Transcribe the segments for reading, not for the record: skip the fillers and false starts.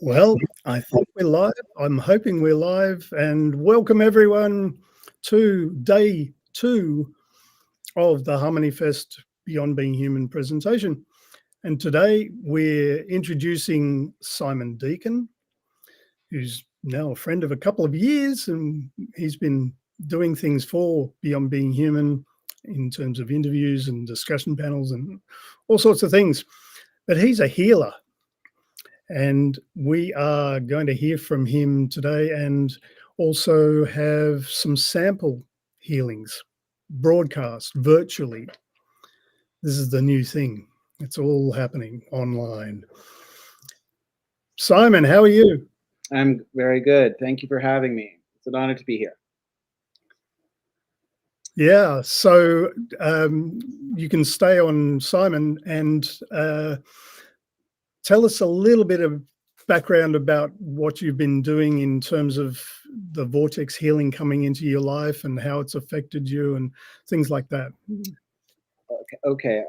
Well, I think we're live. I'm hoping we're live, and welcome everyone to day 2 of the Harmony Fest Beyond Being Human presentation. And today we're introducing Simon Deacon, who's now a friend of a couple of years, and he's been doing things for Beyond Being Human in terms of interviews and discussion panels and all sorts of things. But he's a healer. And we are going to hear from him today and also have some sample healings broadcast virtually. This is the new thing. It's all happening online. Simon, how are you? I'm very good. Thank you for having me. It's an honor to be here. Yeah, so you can stay on, Simon, and tell us a little bit of background about what you've been doing in terms of the vortex healing coming into your life and how it's affected you and things like that. Okay.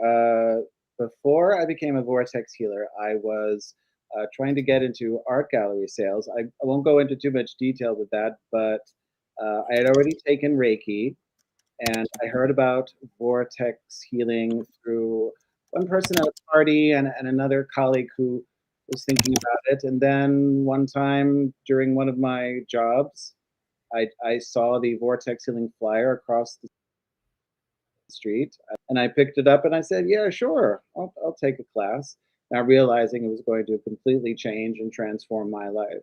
Before I became a vortex healer, I was trying to get into art gallery sales. I won't go into too much detail with that, but I had already taken Reiki, and I heard about vortex healing through one person at a party and another colleague who was thinking about it. And then one time during one of my jobs, I saw the vortex healing flyer across the street, and I picked it up and I said, yeah, sure, I'll take a class, not realizing it was going to completely change and transform my life.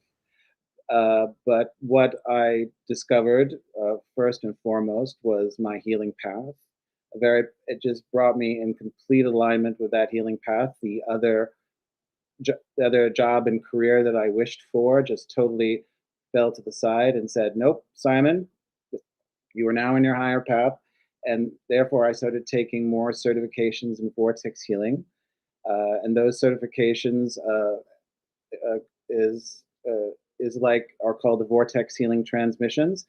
But what I discovered first and foremost was my healing path. It just brought me in complete alignment with that healing path. The other job and career that I wished for just totally fell to the side and said, nope, Simon, you are now in your higher path. And therefore, I started taking more certifications in vortex healing. And those certifications uh, is are called the vortex healing transmissions,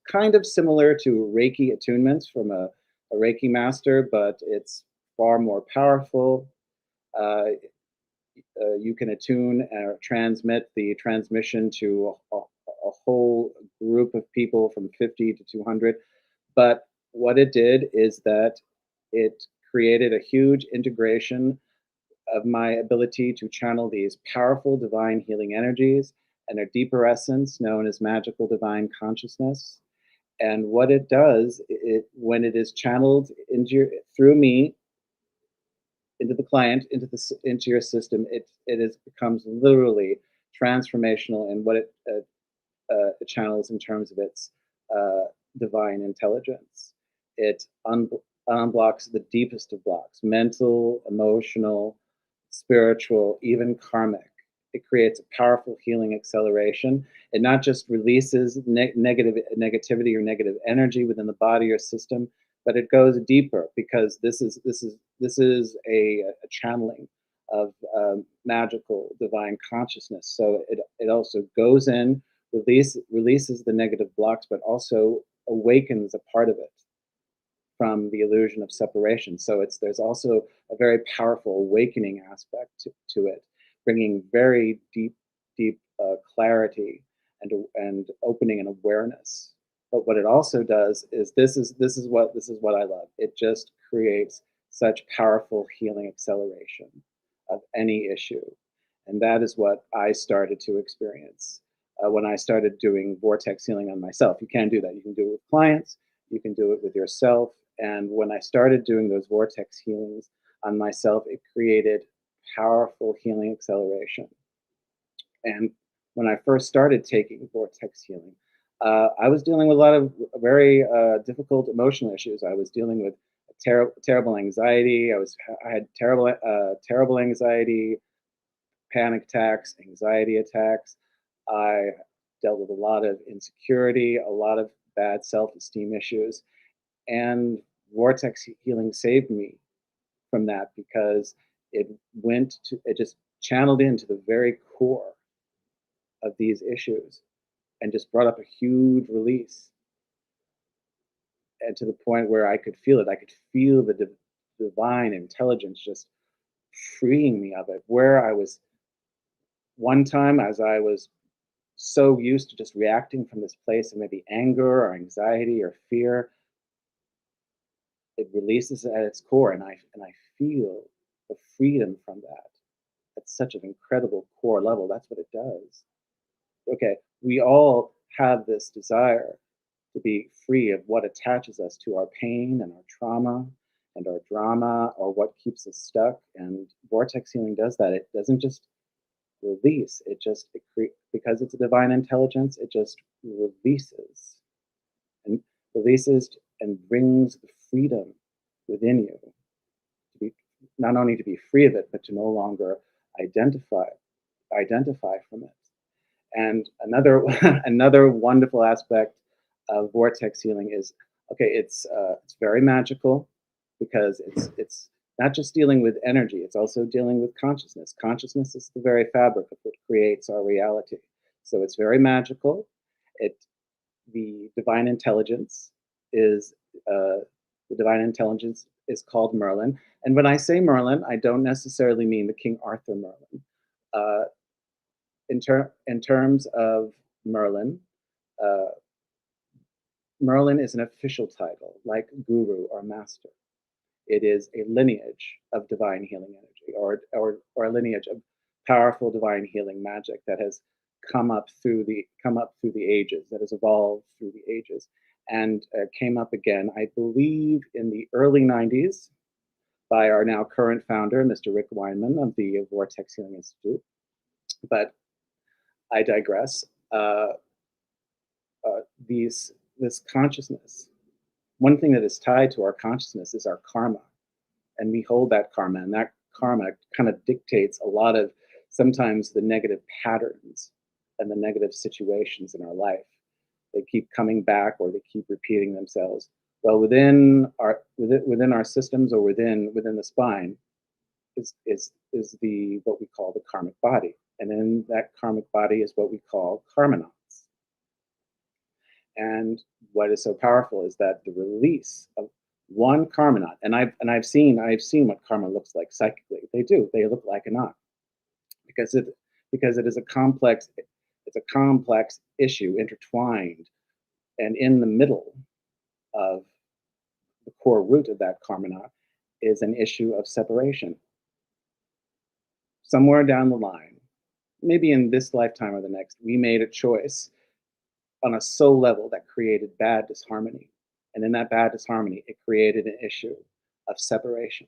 kind of similar to Reiki attunements from a Reiki master, but it's far more powerful. Uh, you can attune or transmit the transmission to a whole group of people from 50 to 200. But what it did is that it created a huge integration of my ability to channel these powerful divine healing energies and their deeper essence known as magical divine consciousness. And what it does, when it is channeled through me into the client, into your system, becomes literally transformational in what it channels in terms of its uh, divine intelligence. It unblocks the deepest of blocks: mental, emotional, spiritual, even karmic. It creates a powerful healing acceleration. It not just releases negativity or negative energy within the body or system, but it goes deeper, because this is a channeling of magical divine consciousness. So it also goes in, releases the negative blocks, but also awakens a part of it from the illusion of separation. So there's also a very powerful awakening aspect to it, bringing very deep clarity and opening and awareness. But what it also does is this is what I love. It just creates such powerful healing acceleration of any issue, and that is what I started to experience when I started doing vortex healing on myself. You can do that. You can do it with clients. You can do it with yourself. And when I started doing those vortex healings on myself, it created powerful healing acceleration. And when I first started taking vortex healing, I was dealing with a lot of very difficult emotional issues. I was dealing with terrible anxiety. I had terrible anxiety, panic attacks, anxiety attacks. I dealt with a lot of insecurity, a lot of bad self-esteem issues, and vortex healing saved me from that, because it just channeled into the very core of these issues and just brought up a huge release, and to the point where I could feel it. I could feel the divine intelligence just freeing me of it, where I was one time, as I was so used to just reacting from this place of maybe anger or anxiety or fear, it releases at its core, and I feel the freedom from that at such an incredible core level. That's what it does. Okay, we all have this desire to be free of what attaches us to our pain and our trauma and our drama, or what keeps us stuck. And vortex healing does that. It doesn't just release, because it's a divine intelligence, it just releases and releases and brings the freedom within you to be, not only to be free of it, but to no longer identify identify from it. And another another wonderful aspect of vortex healing is, okay, it's very magical, because it's not just dealing with energy, it's also dealing with consciousness. Consciousness is the very fabric of what creates our reality. So it's very magical. It the divine intelligence is the divine intelligence is called Merlin. And when I say Merlin, I don't necessarily mean the King Arthur Merlin. Uh, in terms of Merlin, uh, Merlin is an official title, like guru or master. It is a lineage of divine healing energy, or a lineage of powerful divine healing magic that has come up through the ages, that has evolved through the ages, and came up again, I believe, in the early '90s by our now current founder, Mr. Rick Weinman of the Vortex Healing Institute. But I digress. These this consciousness. One thing that is tied to our consciousness is our karma, and we hold that karma, and that karma kind of dictates a lot of sometimes the negative patterns and the negative situations in our life. They keep coming back, or they keep repeating themselves. Well, within our systems, or within the spine, is the what we call the karmic body, and in that karmic body is what we call karma knots. And what is so powerful is that the release of one karma knot, and I've seen what karma looks like psychically. They look like a knot, because it is a complex, it's a complex issue, intertwined, and in the middle of the core root of that karma knot is an issue of separation. Somewhere down the line, maybe in this lifetime or the next, we made a choice on a soul level that created bad disharmony. And in that bad disharmony, it created an issue of separation.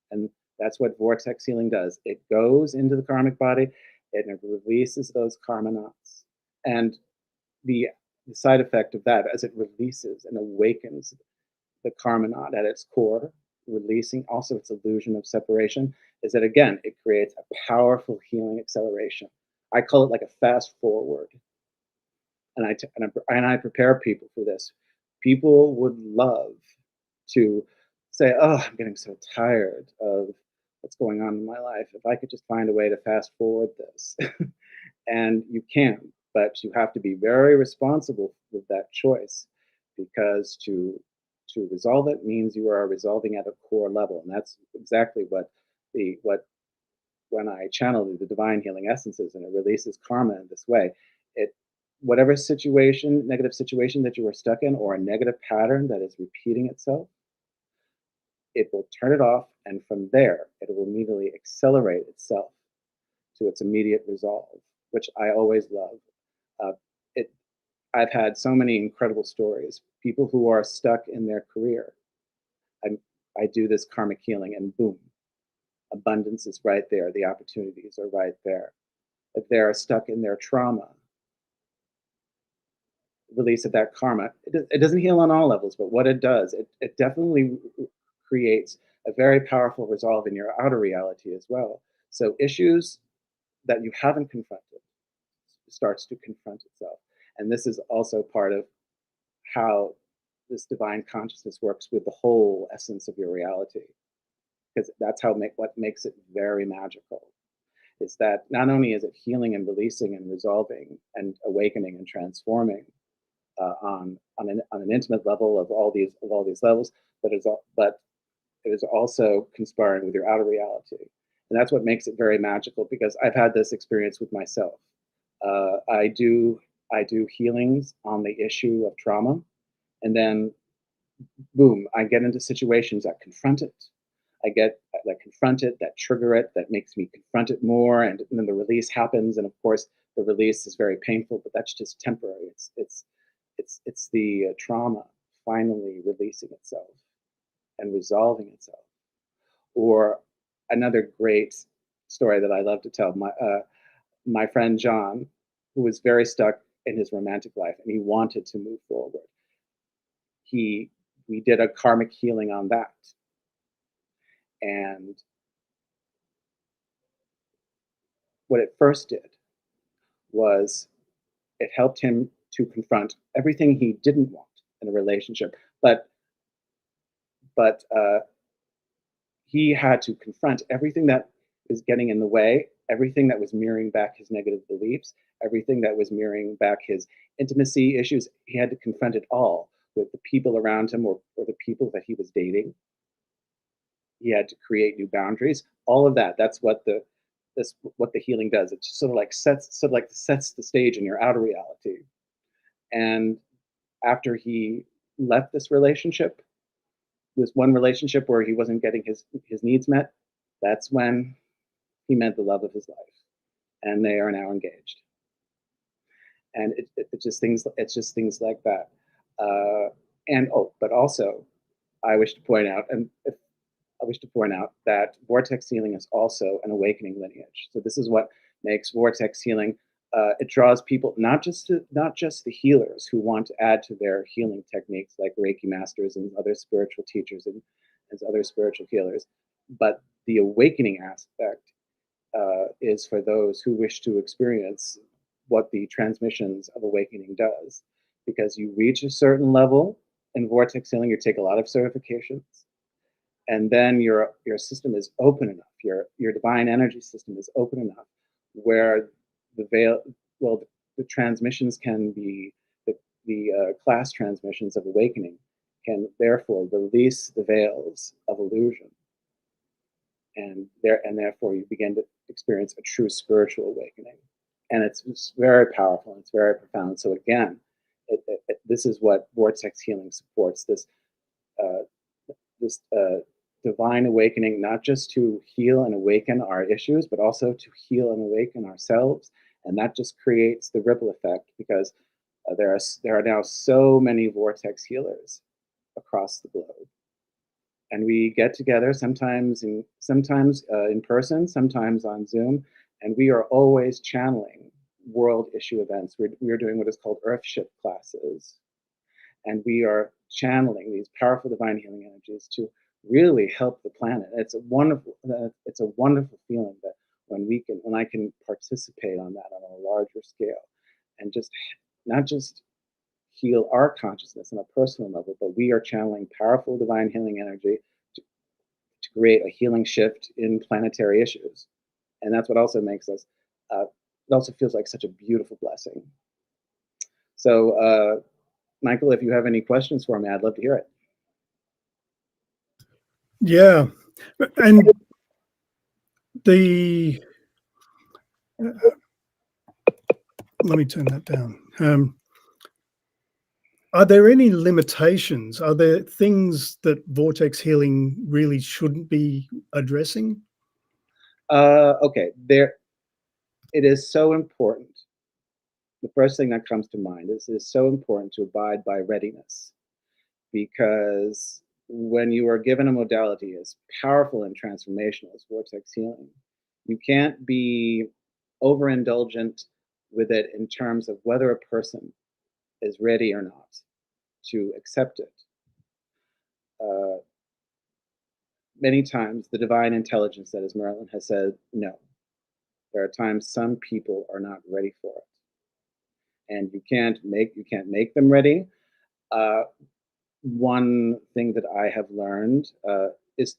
And that's what vortex healing does. It goes into the karmic body and it releases those karma knots. And the, the side effect of that, as it releases and awakens the karma knot at its core, releasing also its illusion of separation, is that again, it creates a powerful healing acceleration. I call it like a fast forward. And I prepare people for this. People would love to say, "Oh, I'm getting so tired of what's going on in my life. If I could just find a way to fast forward this." And you can, but you have to be very responsible with that choice, because to resolve it means you are resolving at a core level, and that's exactly what when I channel the divine healing essences and it releases karma in this way, it whatever situation, negative situation that you are stuck in, or a negative pattern that is repeating itself, it will turn it off, and from there, it will immediately accelerate itself to its immediate resolve, which I always love. Uh, it, I've had so many incredible stories. People who are stuck in their career, I, I do this karmic healing, and boom, abundance is right there. The opportunities are right there. If they're stuck in their trauma, release of that karma, it doesn't heal on all levels, but what it does, it definitely creates a very powerful resolve in your outer reality as well. So issues that you haven't confronted starts to confront itself. And this is also part of how this divine consciousness works with the whole essence of your reality, because that's what makes it very magical, is that not only is it healing and releasing and resolving and awakening and transforming on an intimate level of all these levels, but it is also conspiring with your outer reality. And that's what makes it very magical, because I've had this experience with myself. I do healings on the issue of trauma, and then boom, I get into situations that confront it. I get that confront it, that trigger it, that makes me confront it more, and then the release happens. And of course, the release is very painful, but that's just temporary. It's the trauma finally releasing itself and resolving itself. Or another great story that I love to tell, my friend John, who was very stuck in his romantic life and he wanted to move forward. He We did a karmic healing on that, and what it first did was it helped him to confront everything he didn't want in a relationship, but he had to confront everything that is getting in the way, everything that was mirroring back his negative beliefs, everything that was mirroring back his intimacy issues. He had to confront it all with the people around him, or the people that he was dating. He had to create new boundaries. All of that. That's what the healing does. It just sets the stage in your outer reality. And after he left this one relationship where he wasn't getting his needs met, that's when he met the love of his life, and they are now engaged. And it's just things like that. And oh, but also, I wish to point out, I wish to point out that vortex healing is also an awakening lineage. So this is what makes vortex healing. It draws people, not just the healers who want to add to their healing techniques, like Reiki masters and other spiritual teachers and other spiritual healers, but the awakening aspect is for those who wish to experience what the transmissions of awakening does. Because you reach a certain level in vortex healing, you take a lot of certifications, and then your system is open enough, your divine energy system is open enough, where the veil well the transmissions can be the class transmissions of awakening can therefore release the veils of illusion, and therefore you begin to experience a true spiritual awakening. And it's very powerful and it's very profound. So again, this is what vortex healing supports, uh, this divine awakening, not just to heal and awaken our issues, but also to heal and awaken ourselves. And that just creates the ripple effect, because there are now so many vortex healers across the globe, and we get together sometimes in person, sometimes on Zoom, and we are always channeling world issue events. We're doing what is called Earthship classes, and we are channeling these powerful divine healing energies to really help the planet. It's a wonderful feeling that when I can participate on that on a larger scale, and just not just heal our consciousness on a personal level, but we are channeling powerful divine healing energy to create a healing shift in planetary issues. And that's what also makes us, it also feels like such a beautiful blessing. So, Michael, if you have any questions for me, I'd love to hear it. Yeah. And the, let me turn that down. Are there any limitations? Are there things that vortex healing really shouldn't be addressing? Okay, it is so important. The first thing that comes to mind is it is so important to abide by readiness, because when you are given a modality as powerful and transformational as vortex healing, you can't be overindulgent with it in terms of whether a person is ready or not to accept it. Uh, Many times, the divine intelligence, that is Merlin, has said no. There are times some people are not ready for it, and you can't make them ready. Uh, One thing that I have learned is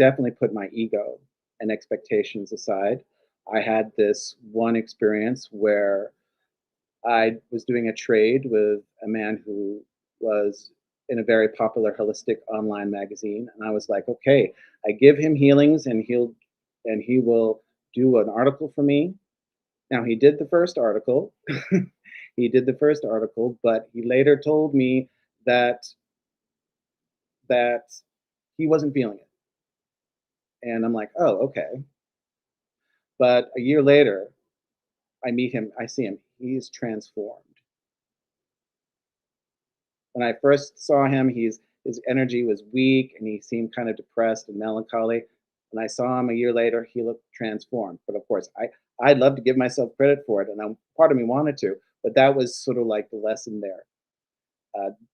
definitely put my ego and expectations aside. I had this one experience where I was doing a trade with a man who was in a very popular holistic online magazine, and I was like, okay, I give him healings, and and he will do an article for me. Now, he did the first article. He did the first article, but he later told me that that he wasn't feeling it. And I'm like, oh, okay. But a year later, I meet him, I see him, he's transformed. When I first saw him, his energy was weak and he seemed kind of depressed and melancholy. When I saw him a year later, he looked transformed. But of course, I'd love to give myself credit for it, and part of me wanted to, but that was sort of like the lesson there.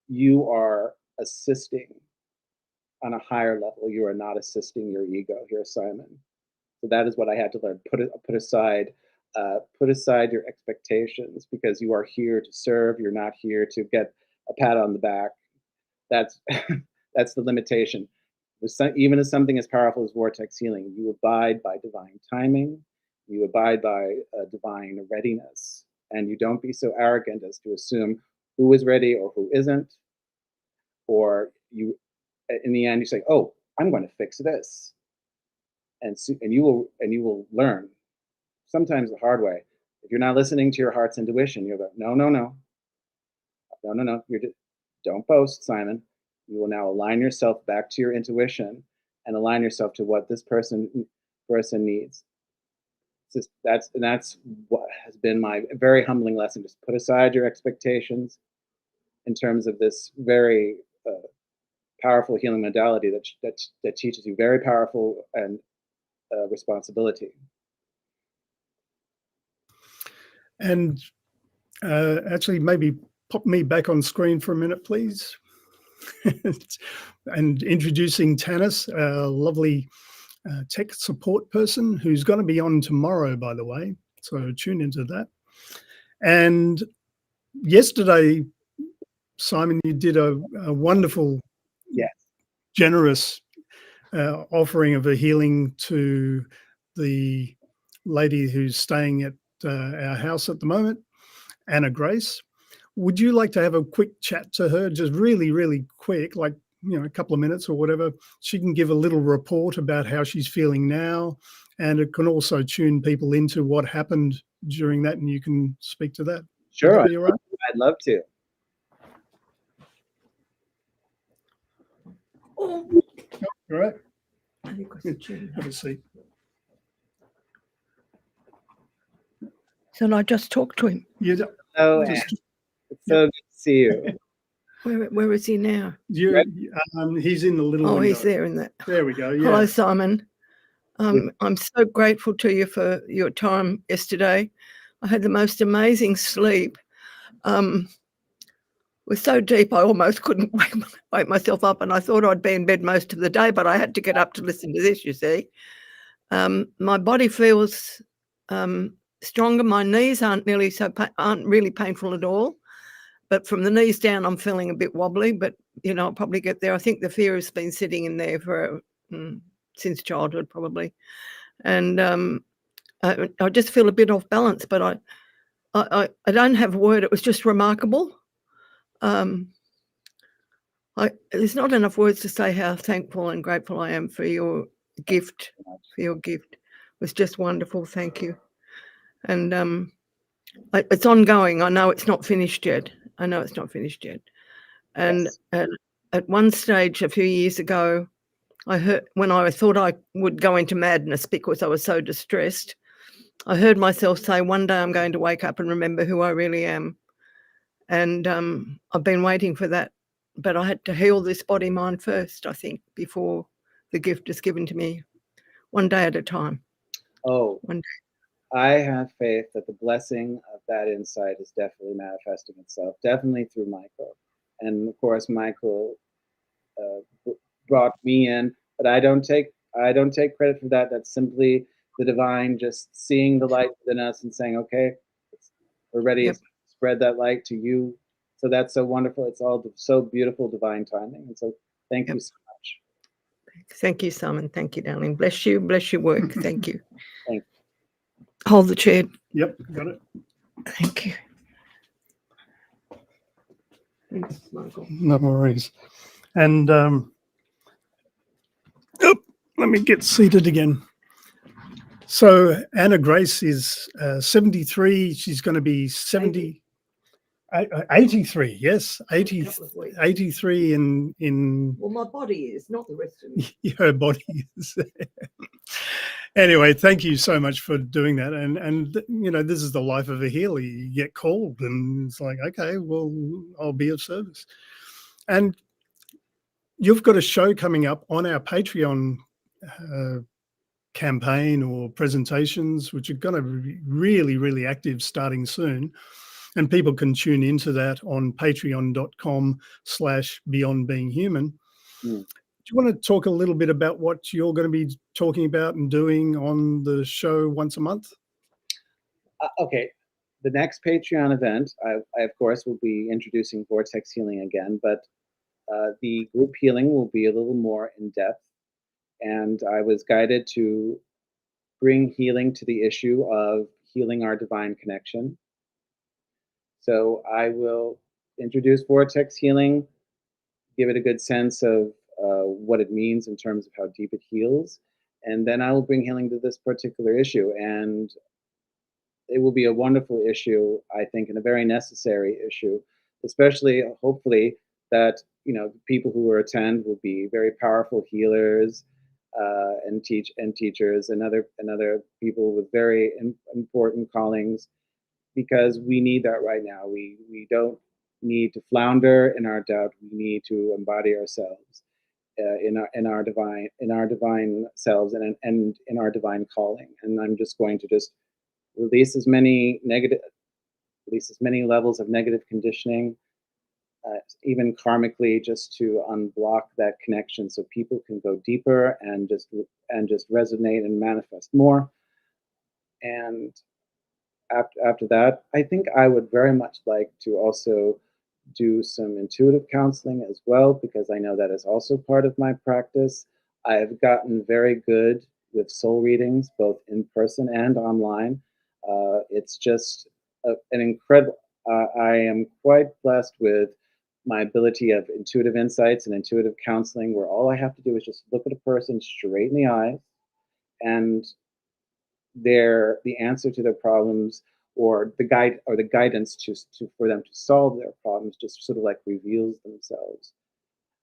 You are assisting on a higher level. You are not assisting your ego here, Simon. So that is what I had to learn. Put aside your expectations, because you are here to serve. You're not here to get a pat on the back. That's that's the limitation. Even as something as powerful as vortex healing, you abide by divine timing. You abide by divine readiness, and you don't be so arrogant as to assume who is ready or who isn't. Or you, in the end, you say, "Oh, I'm going to fix this," and you will learn, sometimes the hard way. If you're not listening to your heart's intuition, you'll go, "No, no, no, no, no, no. Don't boast, Simon. You will now align yourself back to your intuition and align yourself to what this person needs." That's what has been my very humbling lesson. Just put aside your expectations in terms of this very powerful healing modality that teaches you very powerful and responsibility. And actually, maybe pop me back on screen for a minute, please. And introducing Tanis, a lovely tech support person who's going to be on tomorrow, by the way. So tune into that. And yesterday, Simon, you did a wonderful, generous offering of a healing to the lady who's staying at our house at the moment, Anna Grace. Would you like to have a quick chat to her, just really, really quick, like, a couple of minutes or whatever? She can give a little report about how she's feeling now, and it can also tune people into what happened during that, and you can speak to that. Sure. Would that be all right? I'd love to. All right. Have a seat. So I just talked to him. Oh, it's so good to see you. Where is he now? He's in the little window. He's there in that. There we go. Yeah. Hello, Simon. I'm so grateful to you for your time yesterday. I had the most amazing sleep. It was so deep I almost couldn't wake myself up, and I thought I'd be in bed most of the day, but I had to get up to listen to this, you see. My body feels stronger. My knees aren't really painful at all, but from the knees down I'm feeling a bit wobbly, but I'll probably get there. I think the fear has been sitting in there for since childhood probably, and I just feel a bit off balance, but I don't have a word. It was just remarkable. There's not enough words to say how thankful and grateful I am for your gift. It was just wonderful. Thank you. And it's ongoing. I know it's not finished yet. And Yes. at one stage a few years ago, I heard, when I thought I would go into madness because I was so distressed, I heard myself say, one day I'm going to wake up and remember who I really am. And I've been waiting for that. But I had to heal this body mind first, I think, before the gift is given to me, one day at a time. Oh, one day. I have faith that the blessing of that insight is definitely manifesting itself, definitely through Michael. And of course, Michael brought me in, but I don't take credit for that. That's simply the divine just seeing the light within us and saying, okay, we're ready. Yep. To spread that light to you. So that's so wonderful. It's all so beautiful, divine timing. And so thank you so much. Thank you, Simon. Thank you, darling. Bless you. Bless your work. Thank you. Thank you. Hold the chair. Yep, got it. Thank you. Thanks, Michael. No worries. And let me get seated again. So Anna Grace is 73. She's going to be 83. Yes, 83 in. Well, my body is, not the rest of me. Her body is. Anyway, thank you so much for doing that. And you know, this is the life of a healer. You get called, and it's like, okay, well, I'll be of service. And you've got a show coming up on our Patreon campaign or presentations, which are going to be really, really active starting soon. And people can tune into that on patreon.com/beyondbeinghuman. Do you want to talk a little bit about what you're going to be talking about and doing on the show once a month? Okay. The next Patreon event, I of course will be introducing Vortex Healing again, but the group healing will be a little more in depth. And I was guided to bring healing to the issue of healing our divine connection. So I will introduce Vortex Healing, give it a good sense of what it means in terms of how deep it heals. And then I will bring healing to this particular issue. And it will be a wonderful issue, I think, and a very necessary issue, especially hopefully that, you know, people who will attend will be very powerful healers and teachers and other people with very important callings, because we need that right now. We don't need to flounder in our doubt. We need to embody ourselves in our divine selves and in our divine calling. And I'm just going to release as many levels of negative conditioning, even karmically, just to unblock that connection, so people can go deeper and just resonate and manifest more. And after that, I think I would very much like to also do some intuitive counseling as well, because I know that is also part of my practice. I've gotten very good with soul readings, both in person and online. It's just an incredible, I am quite blessed with my ability of intuitive insights and intuitive counseling, where all I have to do is just look at a person straight in the eyes, and the answer to their problems, or the guidance for them to solve their problems, just sort of like reveals themselves.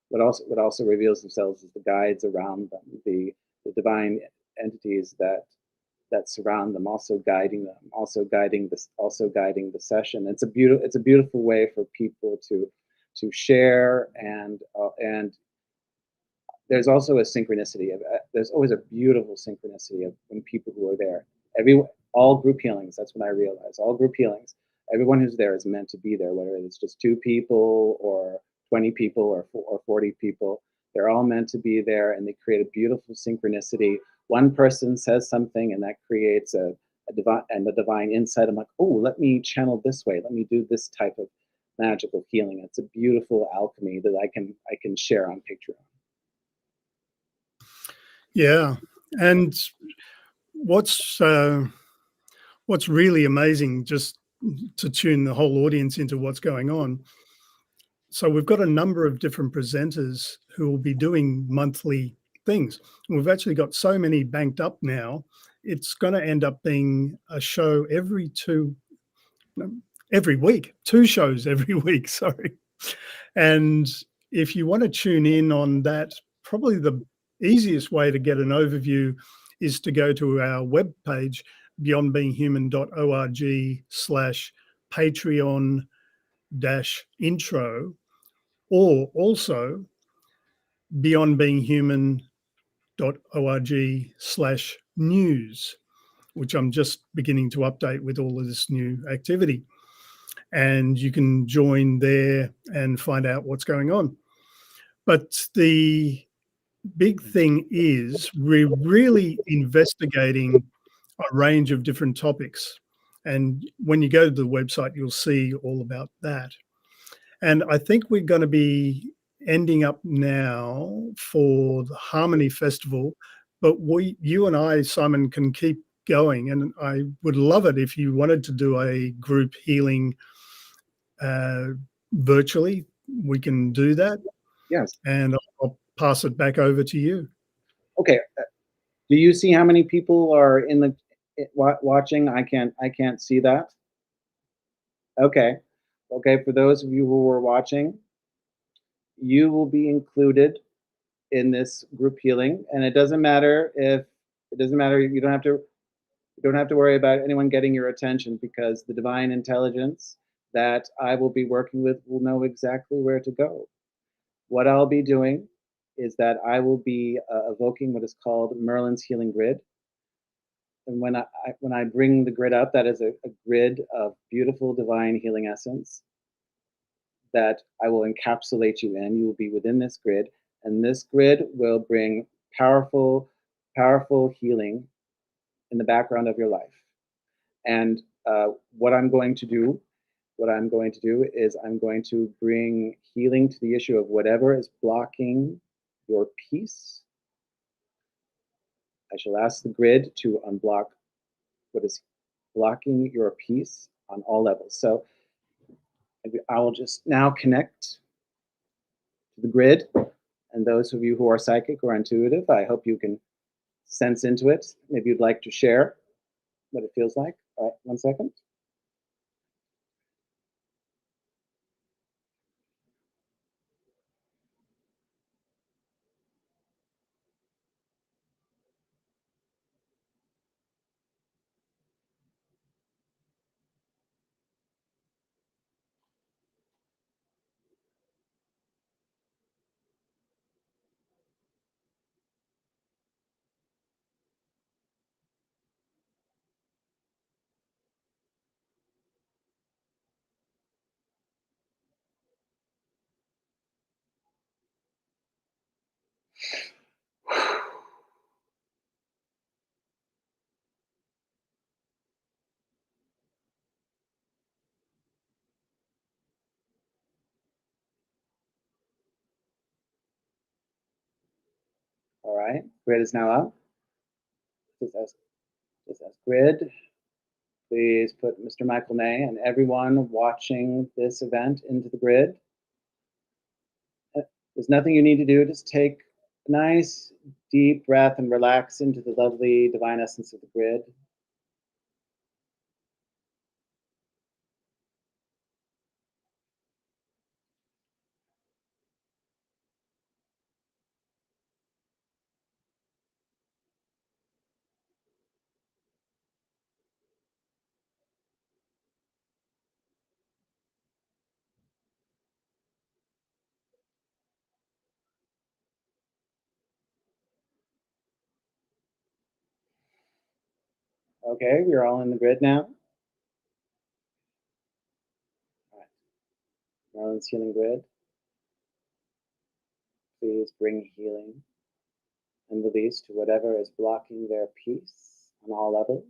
What also reveals themselves is the guides around them, the divine entities that surround them, also guiding them, also guiding the session. It's a beautiful way for people to share, and there's also a synchronicity there's always a beautiful synchronicity of when people who are there. All group healings, that's when I realized, all group healings, everyone who's there is meant to be there, whether it's just 2 people or 20 people or 40 people. They're all meant to be there, and they create a beautiful synchronicity. One person says something, and that creates a divine insight. I'm like, oh, let me channel this way. Let me do this type of magical healing. It's a beautiful alchemy that I can share on Patreon. Yeah, and what's really amazing, just to tune the whole audience into what's going on. So we've got a number of different presenters who will be doing monthly things. We've actually got so many banked up now. It's going to end up being a show every week, 2 shows every week. Sorry. And if you want to tune in on that, probably the easiest way to get an overview is to go to our webpage, beyondbeinghuman.org/Patreon-intro, or also beyondbeinghuman.org/news, which I'm just beginning to update with all of this new activity. And you can join there and find out what's going on. But the big thing is we're really investigating a range of different topics. And when you go to the website, you'll see all about that. And I think we're going to be ending up now for the Harmony Festival, but you and I, Simon, can keep going. And I would love it if you wanted to do a group healing virtually. We can do that. Yes. And I'll pass it back over to you. Okay. Do you see how many people are in the watching? I can't see that. Okay. Okay, for those of you who are watching, you will be included in this group healing, and it doesn't matter if you don't have to worry about anyone getting your attention, because the divine intelligence that I will be working with will know exactly where to go. What I'll be doing is that I will be evoking what is called Merlin's healing grid. And when I bring the grid up, that is a grid of beautiful divine healing essence that I will encapsulate you in. You will be within this grid, and this grid will bring powerful, powerful healing in the background of your life. And what I'm going to do is I'm going to bring healing to the issue of whatever is blocking your peace. I shall ask the grid to unblock what is blocking your peace on all levels. So I will just now connect to the grid. And those of you who are psychic or intuitive, I hope you can sense into it. Maybe you'd like to share what it feels like. All right, 1 second. All right, grid is now up. Just as grid, please put Mr. Michael May and everyone watching this event into the grid. There's nothing you need to do. Just take a nice deep breath and relax into the lovely divine essence of the grid. Okay, we're all in the grid now. All right. Merlin's healing grid. Please bring healing and release to whatever is blocking their peace on all levels.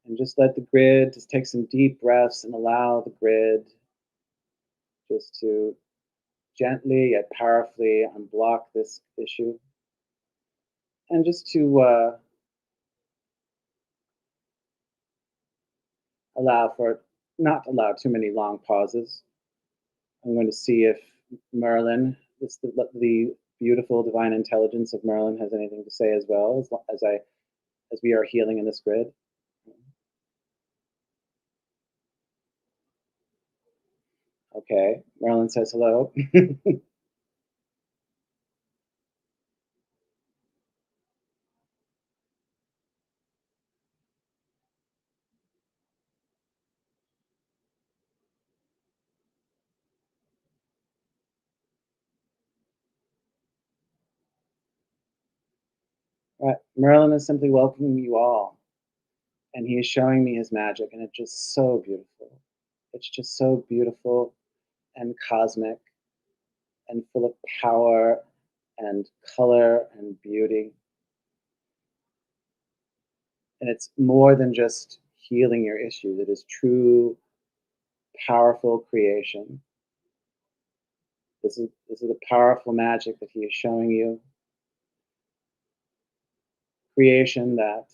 And just let the grid, just take some deep breaths and allow the grid just to gently yet powerfully unblock this issue. And just to not allow too many long pauses. I'm going to see if Merlin, the beautiful divine intelligence of Merlin, has anything to say as well, as we are healing in this grid. Okay, Merlin says hello. Right. Merlin is simply welcoming you all, and he is showing me his magic, and it's just so beautiful. It's just so beautiful and cosmic and full of power and color and beauty. And it's more than just healing your issues. It is true, powerful creation. This is the powerful magic that he is showing you. Creation that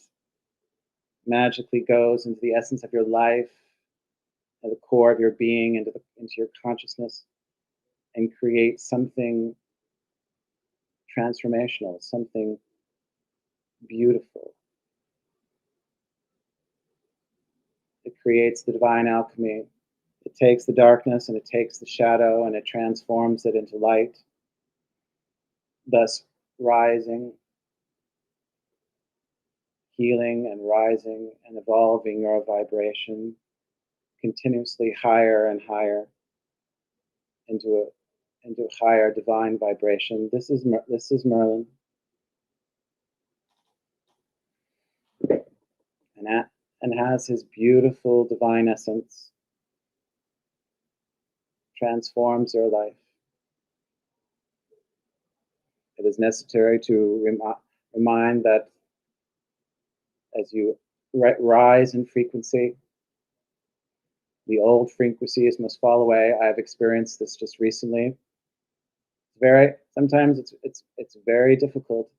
magically goes into the essence of your life at the core of your being, into your consciousness, and create something transformational, something beautiful. It creates the divine alchemy. It takes the darkness and it takes the shadow and it transforms it into light, thus rising, healing and rising and evolving your vibration continuously higher and higher into a higher divine vibration. This is Merlin, and has his beautiful divine essence, transforms your life. It is necessary to remind that as you rise in frequency, the old frequencies must fall away. I've experienced this just recently. Sometimes it's very difficult,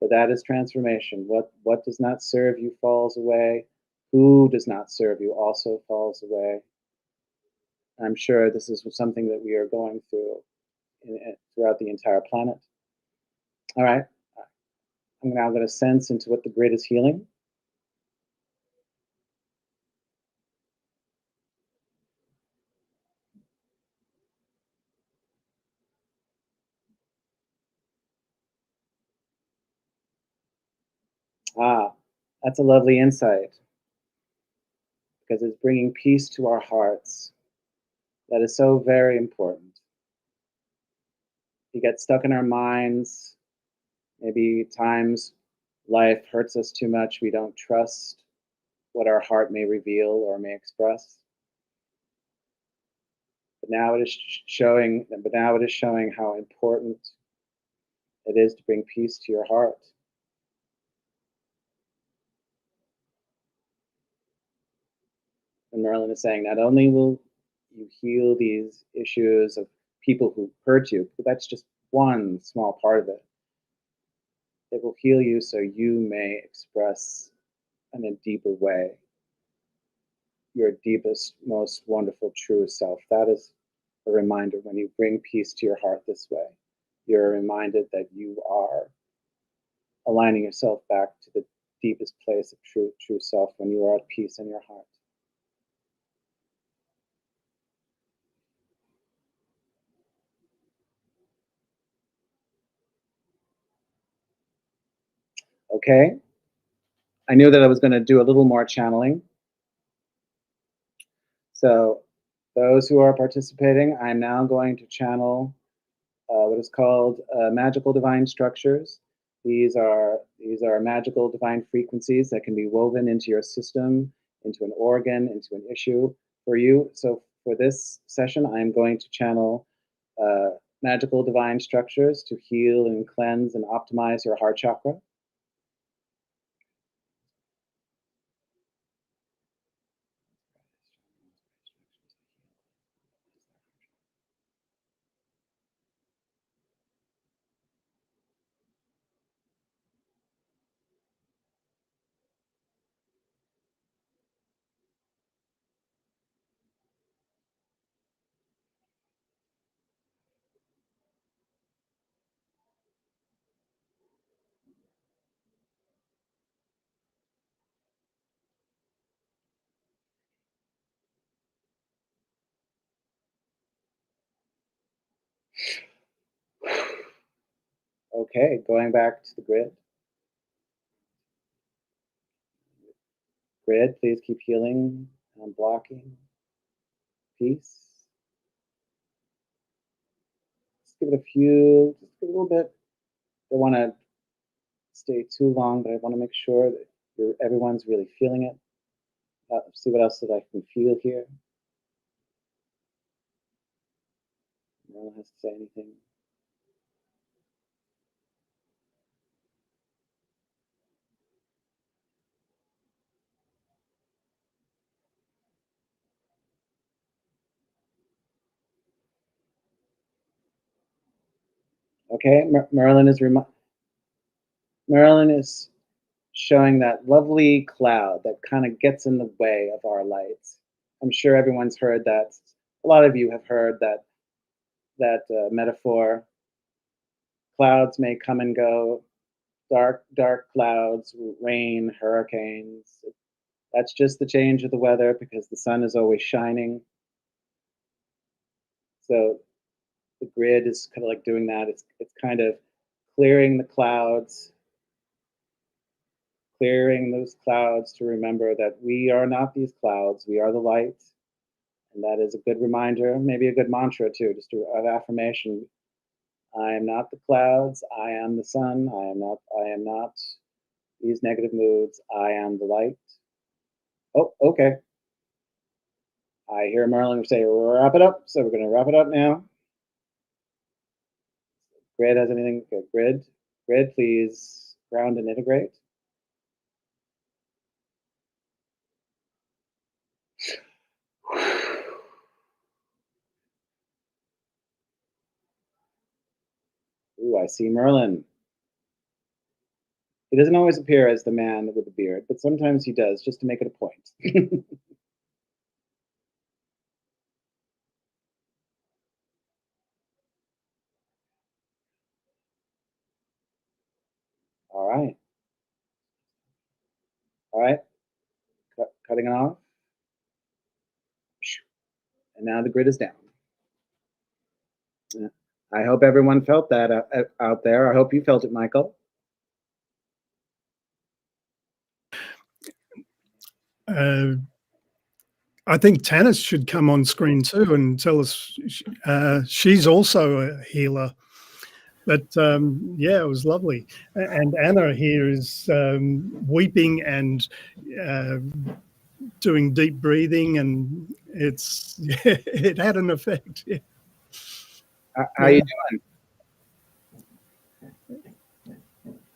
but that is transformation. What does not serve you falls away. Who does not serve you also falls away. I'm sure this is something that we are going through throughout the entire planet. All right, I'm now going to sense into what the grid is healing. That's a lovely insight, because it's bringing peace to our hearts. That is so very important. We get stuck in our minds. Maybe times life hurts us too much. We don't trust what our heart may reveal or may express. But now it is showing how important it is to bring peace to your heart. And Merlin is saying, not only will you heal these issues of people who hurt you, but that's just one small part of it. It will heal you so you may express in a deeper way your deepest, most wonderful, truest self. That is a reminder. When you bring peace to your heart this way, you're reminded that you are aligning yourself back to the deepest place of true self, when you are at peace in your heart. Okay, I knew that I was going to do a little more channeling. So those who are participating, I'm now going to channel what is called magical divine structures. These are magical divine frequencies that can be woven into your system, into an organ, into an issue for you. So for this session, I'm going to channel magical divine structures to heal and cleanse and optimize your heart chakra. Okay, going back to the grid. Grid, please keep healing, unblocking, peace. Just give it just a little bit. Don't want to stay too long, but I want to make sure that everyone's really feeling it. See what else that I can feel here. No one has to say anything. Okay, Merlin is showing that lovely cloud that kind of gets in the way of our lights. I'm sure everyone's heard that. A lot of you have heard that metaphor. Clouds may come and go, dark clouds, rain, hurricanes. That's just the change of the weather because the sun is always shining. So the grid is kind of like doing that. It's kind of clearing the clouds, clearing those clouds to remember that we are not these clouds, we are the light. And that is a good reminder, maybe a good mantra too, just an affirmation. I am not the clouds, I am the sun, I am not these negative moods, I am the light. Oh, okay. I hear Merlin say wrap it up, so we're gonna wrap it up now. Grid has anything? Okay, grid, please ground and integrate. Ooh, I see Merlin. He doesn't always appear as the man with the beard, but sometimes he does, just to make it a point. All right. All right. Cutting it off. And now the grid is down. I hope everyone felt that out there. I hope you felt it, Michael. I think Tanis should come on screen too and tell us she's also a healer. But yeah, it was lovely. And Anna here is weeping and doing deep breathing, and it had an effect. Yeah. How you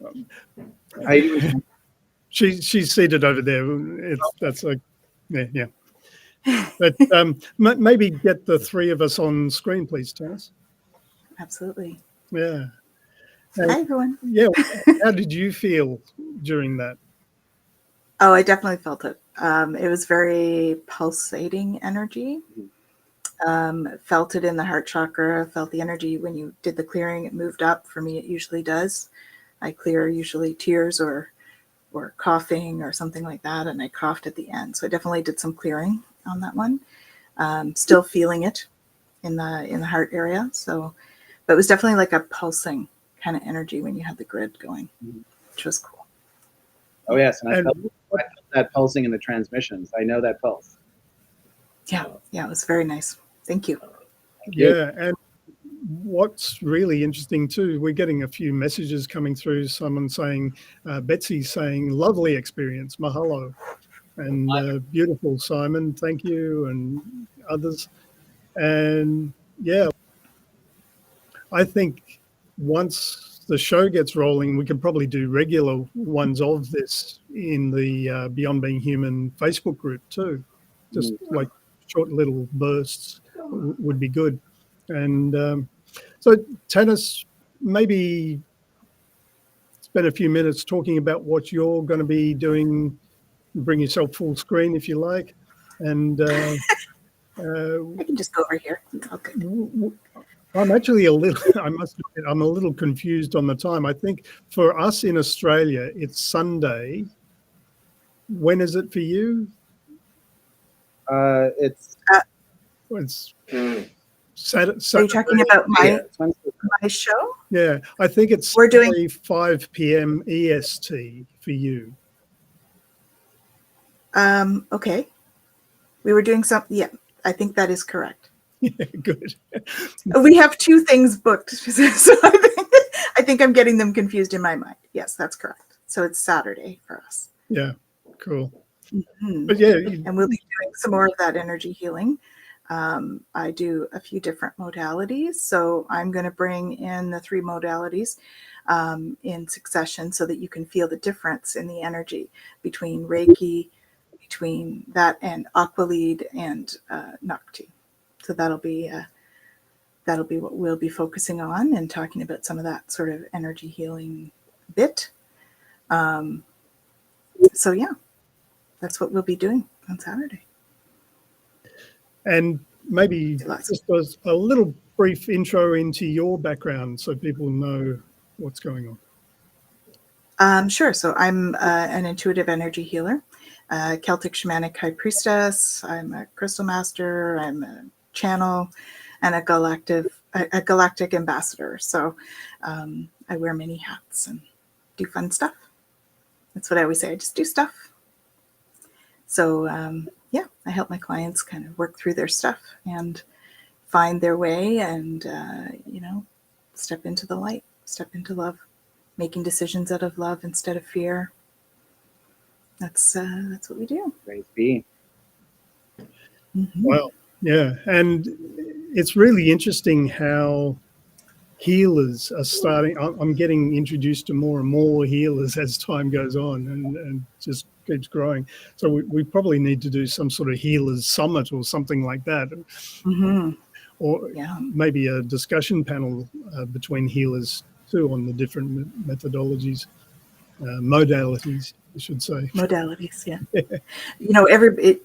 doing? How you doing? She's seated over there. That's like, yeah. But maybe get the three of us on screen, please, Tanis. Absolutely. Yeah. Hi, everyone. Yeah. How did you feel during that? Oh, I definitely felt it. It was very pulsating energy. Felt it in the heart chakra. Felt the energy when you did the clearing. It moved up. For me, it usually does. I clear usually tears or coughing or something like that, and I coughed at the end. So I definitely did some clearing on that one. Still feeling it in the heart area. So, but it was definitely like a pulsing kind of energy when you had the grid going, which was cool. Oh yes, and I felt that pulsing in the transmissions. I know that pulse. Yeah, it was very nice. Thank you. Yeah, and what's really interesting too, we're getting a few messages coming through. Someone saying, Betsy saying, lovely experience, mahalo, and beautiful, Simon, thank you, and others. And yeah, I think once the show gets rolling, we can probably do regular ones of this in the Beyond Being Human Facebook group too. Just like short little bursts would be good. And so, Tanis, maybe spend a few minutes talking about what you're going to be doing. Bring yourself full screen if you like. And I can just go over here. Okay. I'm actually a little, I must admit, I'm a little confused on the time. I think for us in Australia, it's Sunday. When is it for you? It's Saturday. Are you talking about my show? Yeah, I think it's We're doing 5 p.m. EST for you. Okay. We were doing something. Yeah, I think that is correct. Yeah, good. We have two things booked, so I think I'm getting them confused in my mind. Yes, that's correct. So it's Saturday for us. Yeah, cool. Mm-hmm. But yeah, and we'll be doing some more of that energy healing. I do a few different modalities, so I'm going to bring in the 3 modalities in succession so that you can feel the difference in the energy between Reiki, between that and Aqualead and Nocti. So that'll be what we'll be focusing on and talking about some of that sort of energy healing bit. So yeah, that's what we'll be doing on Saturday. And maybe Lots. just a little brief intro into your background so people know what's going on. Sure. So I'm an intuitive energy healer, Celtic shamanic high priestess. I'm a crystal master. I'm a channel and a galactic ambassador. So I wear many hats and do fun stuff. That's what I always say. I just do stuff. So yeah, I help my clients kind of work through their stuff and find their way and, step into the light, step into love, making decisions out of love instead of fear. That's what we do. Praise be. Mm-hmm. Wow. Yeah. And it's really interesting how healers are starting. I'm getting introduced to more and more healers as time goes on and just keeps growing. So we probably need to do some sort of healers summit or something like that. Mm-hmm. Or maybe a discussion panel between healers too on the different methodologies, modalities, I should say. Modalities, yeah.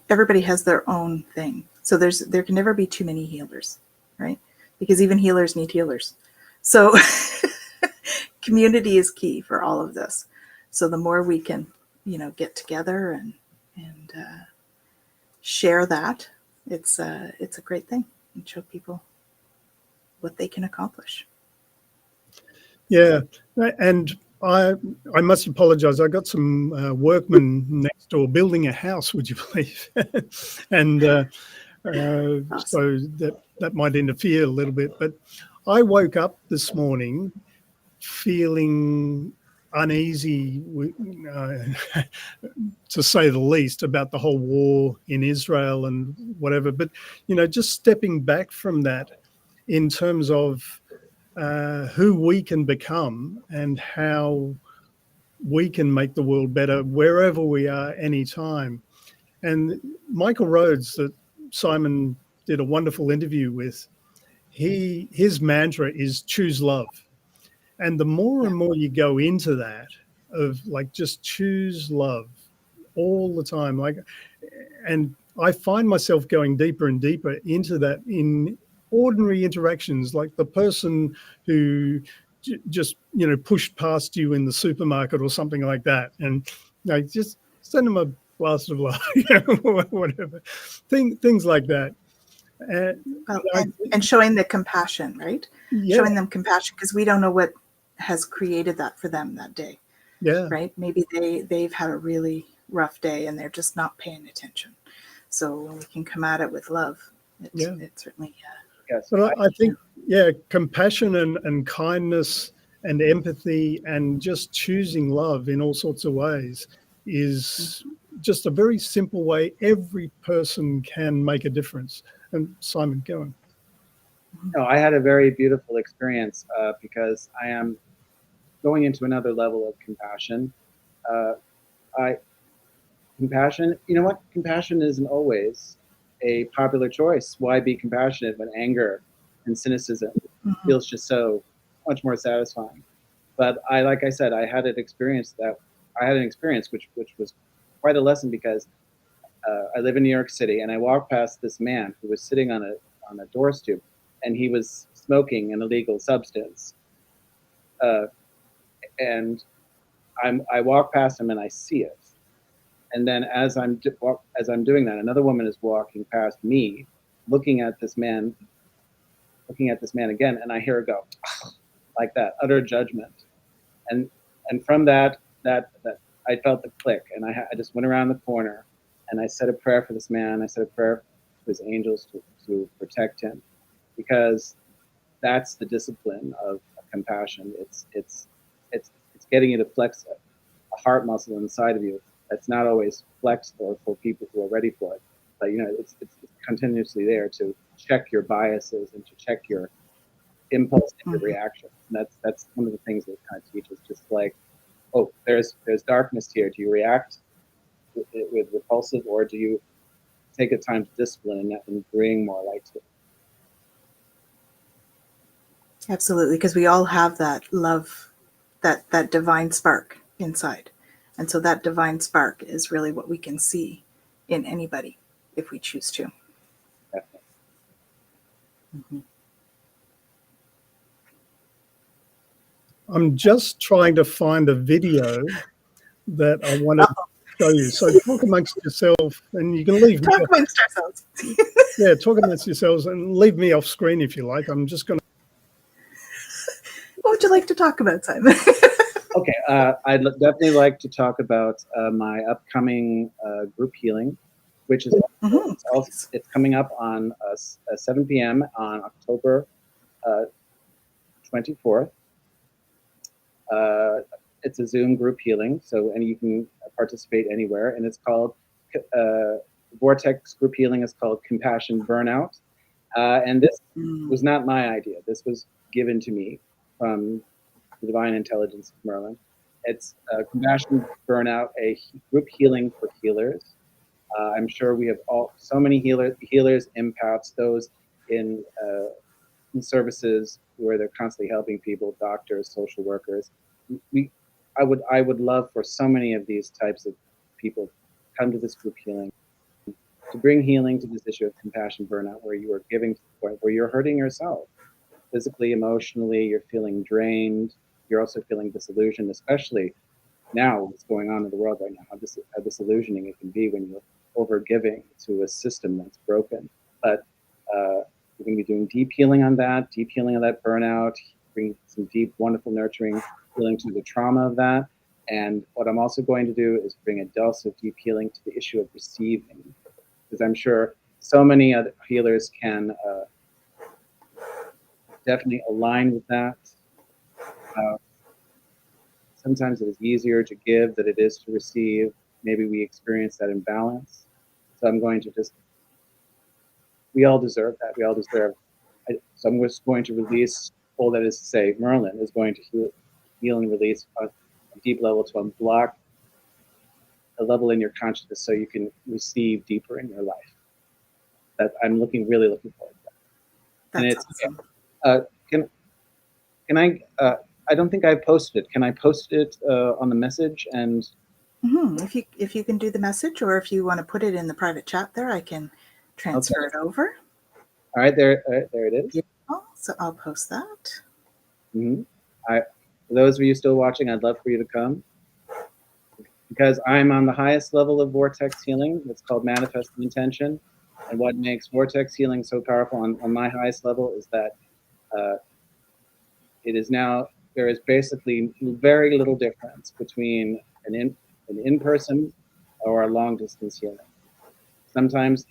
Everybody has their own thing. So there can never be too many healers, right? Because even healers need healers. So community is key for all of this. So the more we can, get together and share that, it's a great thing, and show people what they can accomplish. Yeah, and I must apologize. I got some workmen next door building a house, would you believe? And so that might interfere a little bit. But I woke up this morning feeling uneasy, to say the least, about the whole war in Israel and whatever. But, just stepping back from that in terms of who we can become and how we can make the world better wherever we are, anytime. And Michael Rhodes, that Simon did a wonderful interview with, his mantra is choose love. And the more and more you go into that, of just choose love all the time, and I find myself going deeper and deeper into that in ordinary interactions, like the person who just pushed past you in the supermarket or something like that, and just send them a blast of love, whatever, things like that. And showing the compassion, right? Yeah. Showing them compassion, because we don't know what has created that for them that day. Yeah. Right? Maybe they've had a really rough day and they're just not paying attention. So when we can come at it with love, it certainly. Yes. But I think, compassion and kindness and empathy and just choosing love in all sorts of ways is just a very simple way every person can make a difference. And Simon, go on. No, I had a very beautiful experience because I am going into another level of compassion. Compassion, you know what? Compassion isn't always a popular choice. Why be compassionate when anger and cynicism feels just so much more satisfying? But like I said, I had an experience which was quite a lesson, because I live in New York City, and I walked past this man who was sitting on a door stoop, and he was smoking an illegal substance. And I walk past him and I see it. And then as I'm doing that, another woman is walking past me, looking at this man again, and I hear her go like that, utter judgment. And from that I felt the click, and I just went around the corner, and I said a prayer for this man. I said a prayer to his angels to protect him, because that's the discipline of compassion. It's getting you to flex a heart muscle inside of you that's not always flexed for people who are ready for it. But it's continuously there to check your biases and to check your impulse and your reaction. And that's one of the things that it kind of teaches. Just like, oh, there's darkness here. Do you react with repulsive, or do you take the time to discipline and bring more light to it? Absolutely, because we all have that love, that divine spark inside. And so that divine spark is really what we can see in anybody if we choose to. Definitely. Mhm. I'm just trying to find a video that I want to show you. So talk amongst yourself, and you can leave me Talk off. amongst ourselves. Yeah, talk amongst yourselves and leave me off screen if you like. I'm just going to. What would you like to talk about, Simon? Okay, I'd definitely like to talk about my upcoming group healing, which is it's coming up on 7 p.m. on October 24th. It's a Zoom group healing, and you can participate anywhere, and it's called Vortex Group Healing is called Compassion Burnout, and this was not my idea. This was given to me from the divine intelligence of Merlin. It's Compassion Burnout, a group healing for healers. I'm sure we have so many healers, empaths, those in services where they're constantly helping people, doctors, social workers. I would love for so many of these types of people to come to this group healing, to bring healing to this issue of compassion burnout, where you are giving to the point where you're hurting yourself, physically, emotionally, you're feeling drained, you're also feeling disillusioned, especially now what's going on in the world right now, how disillusioning it can be when you're over-giving to a system that's broken. But we're going to be doing deep healing on that burnout, bring some deep, wonderful, nurturing healing to the trauma of that. And what I'm also going to do is bring a dose of deep healing to the issue of receiving, because I'm sure so many other healers can definitely align with that. Sometimes it is easier to give than it is to receive. Maybe we experience that imbalance. So I'm going to we all deserve that. We all deserve. So I'm just going to release all that is to say, Merlin is going to heal and release on a deep level to unblock a level in your consciousness so you can receive deeper in your life. That I'm really looking forward to that. That's and it's awesome. Can I? I don't think I posted it. Can I post it on the message? And if you can do the message, or if you want to put it in the private chat there, I can transfer it over. All right, there it is. Beautiful. So I'll post that. For those of you still watching, I'd love for you to come, because I'm on the highest level of vortex healing. It's called manifesting intention. And what makes vortex healing so powerful on my highest level is that there is basically very little difference between an in-person or a long-distance healing. Sometimes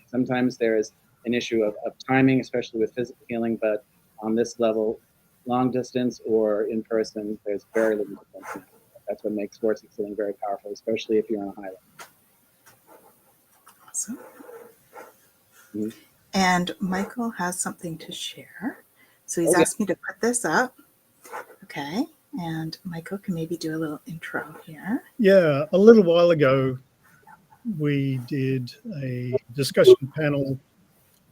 there is an issue of timing, especially with physical healing, but on this level, long distance or in person, there's very little difference. That's what makes vortex healing very powerful, especially if you're on a high level. Awesome. And Michael has something to share. So he's asked me to put this up. Okay. And Michael can maybe do a little intro here. Yeah, a little while ago, we did a discussion panel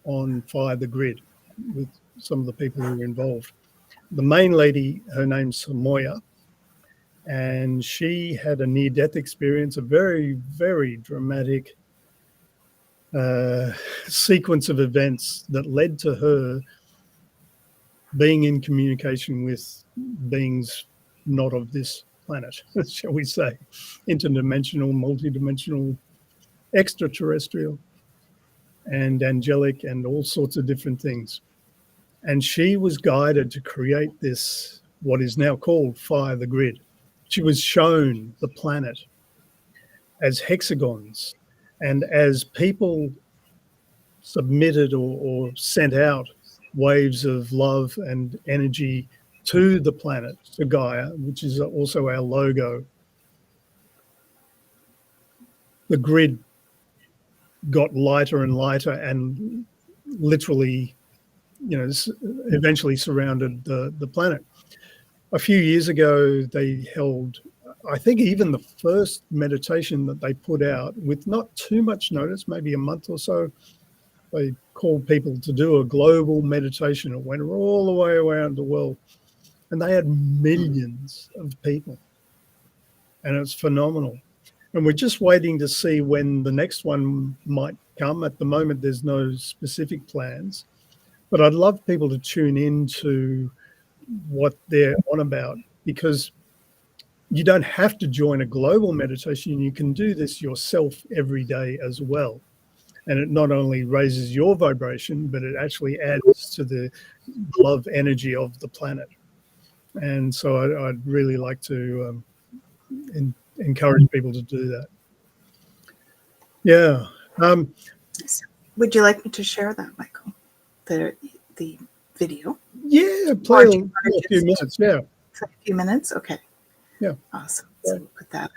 on Fire the Grid with some of the people who were involved. The main lady, her name's Samoya, and she had a near-death experience, a very, very dramatic sequence of events that led to her being in communication with beings not of this planet, shall we say, interdimensional, multidimensional, extraterrestrial, and angelic, and all sorts of different things. And she was guided to create this, what is now called Fire the Grid. She was shown the planet as hexagons, and as people submitted or sent out waves of love and energy to the planet, to Gaia, which is also our logo, the grid got lighter and lighter and literally, eventually surrounded the planet. A few years ago, they held, I think, even the first meditation that they put out with not too much notice, maybe a month or so. They called people to do a global meditation. It went all the way around the world, and they had millions of people, and it's phenomenal. And we're just waiting to see when the next one might come. At the moment, there's no specific plans, but I'd love people to tune into what they're on about, because you don't have to join a global meditation. You can do this yourself every day as well. And it not only raises your vibration, but it actually adds to the love energy of the planet. And so I'd really like to encourage people to do that. Yeah. Would you like me to share that, Michael? The video? Yeah, play a few minutes. Yeah. For a few minutes? Okay. Yeah. Awesome. So we'll put that up.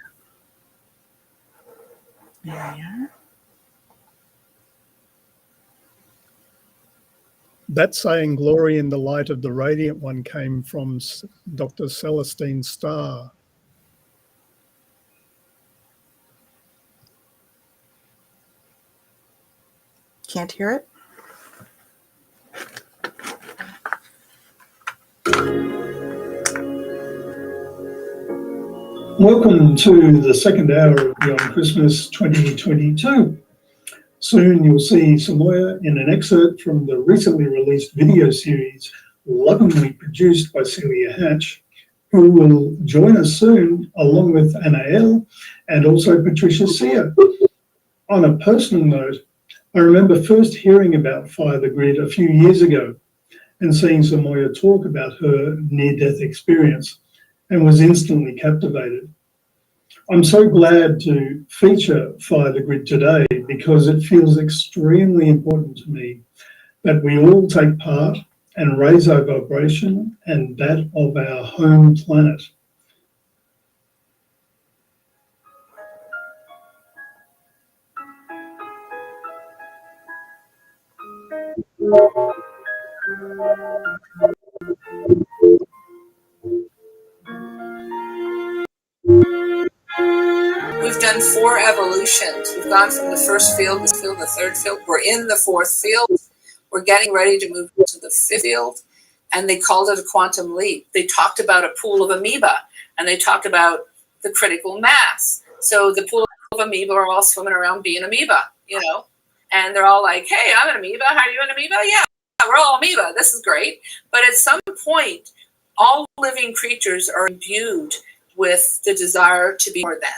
There we are. That saying, glory in the light of the radiant one, came from Dr. Celestine Starr. Can't hear it? Welcome to the second hour of Beyond Christmas 2022. Soon you'll see Samoya in an excerpt from the recently released video series, lovingly produced by Celia Hatch, who will join us soon, along with Anael and also Patricia Sear. On a personal note, I remember first hearing about Fire the Grid a few years ago and seeing Samoya talk about her near-death experience, and was instantly captivated. I'm so glad to feature Fire the Grid today, because it feels extremely important to me that we all take part and raise our vibration and that of our home planet. We've done 4 evolutions. We've gone from the first field, the third field. We're in the 4th field. We're getting ready to move to the 5th field. And they called it a quantum leap. They talked about a pool of amoeba, and they talked about the critical mass. So the pool of amoeba are all swimming around being amoeba, you know. And they're all like, hey, I'm an amoeba. Are you an amoeba? Yeah, we're all amoeba. This is great. But at some point, all living creatures are imbued with the desire to be more than.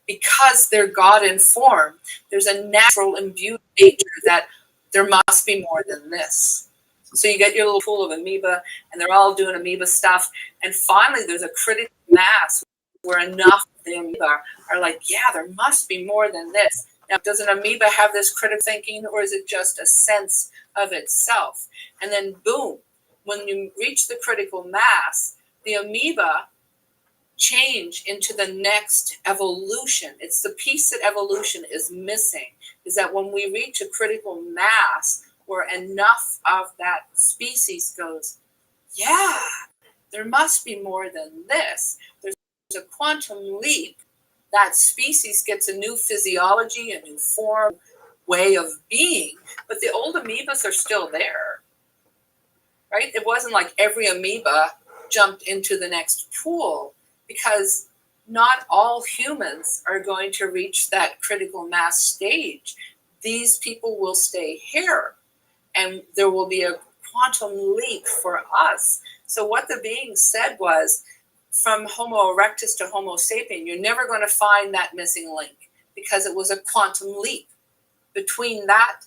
Because they're God in form, there's a natural imbued nature that there must be more than this. So you get your little pool of amoeba, and they're all doing amoeba stuff. And finally, there's a critical mass where enough of the amoeba are like, yeah, there must be more than this. Now, does an amoeba have this critical thinking, or is it just a sense of itself? And then, boom, when you reach the critical mass, the amoeba change into the next evolution. It's the piece that evolution is missing, is that when we reach a critical mass where enough of that species goes, yeah, there must be more than this. There's a quantum leap. That species gets a new physiology, a new form, way of being, but the old amoebas are still there, right? It wasn't like every amoeba jumped into the next pool, because not all humans are going to reach that critical mass stage. These people will stay here, and there will be a quantum leap for us. So what the being said was, from Homo erectus to Homo sapien, you're never going to find that missing link, because it was a quantum leap between that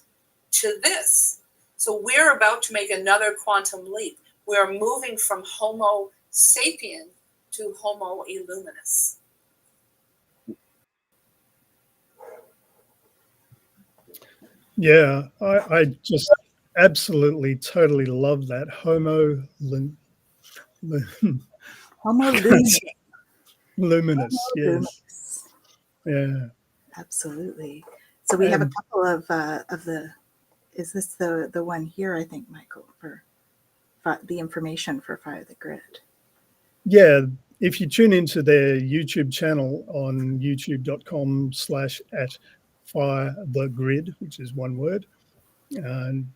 to this. So we're about to make another quantum leap. We're moving from Homo sapien to Homo illuminus. Yeah, I just absolutely, totally love that. Homo luminous, yes. Yeah. Absolutely. So we have a couple of the, is this the one here, I think, Michael, for the information for Fire the Grid? Yeah, if you tune into their YouTube channel on youtube.com/@firethegrid, which is one word, and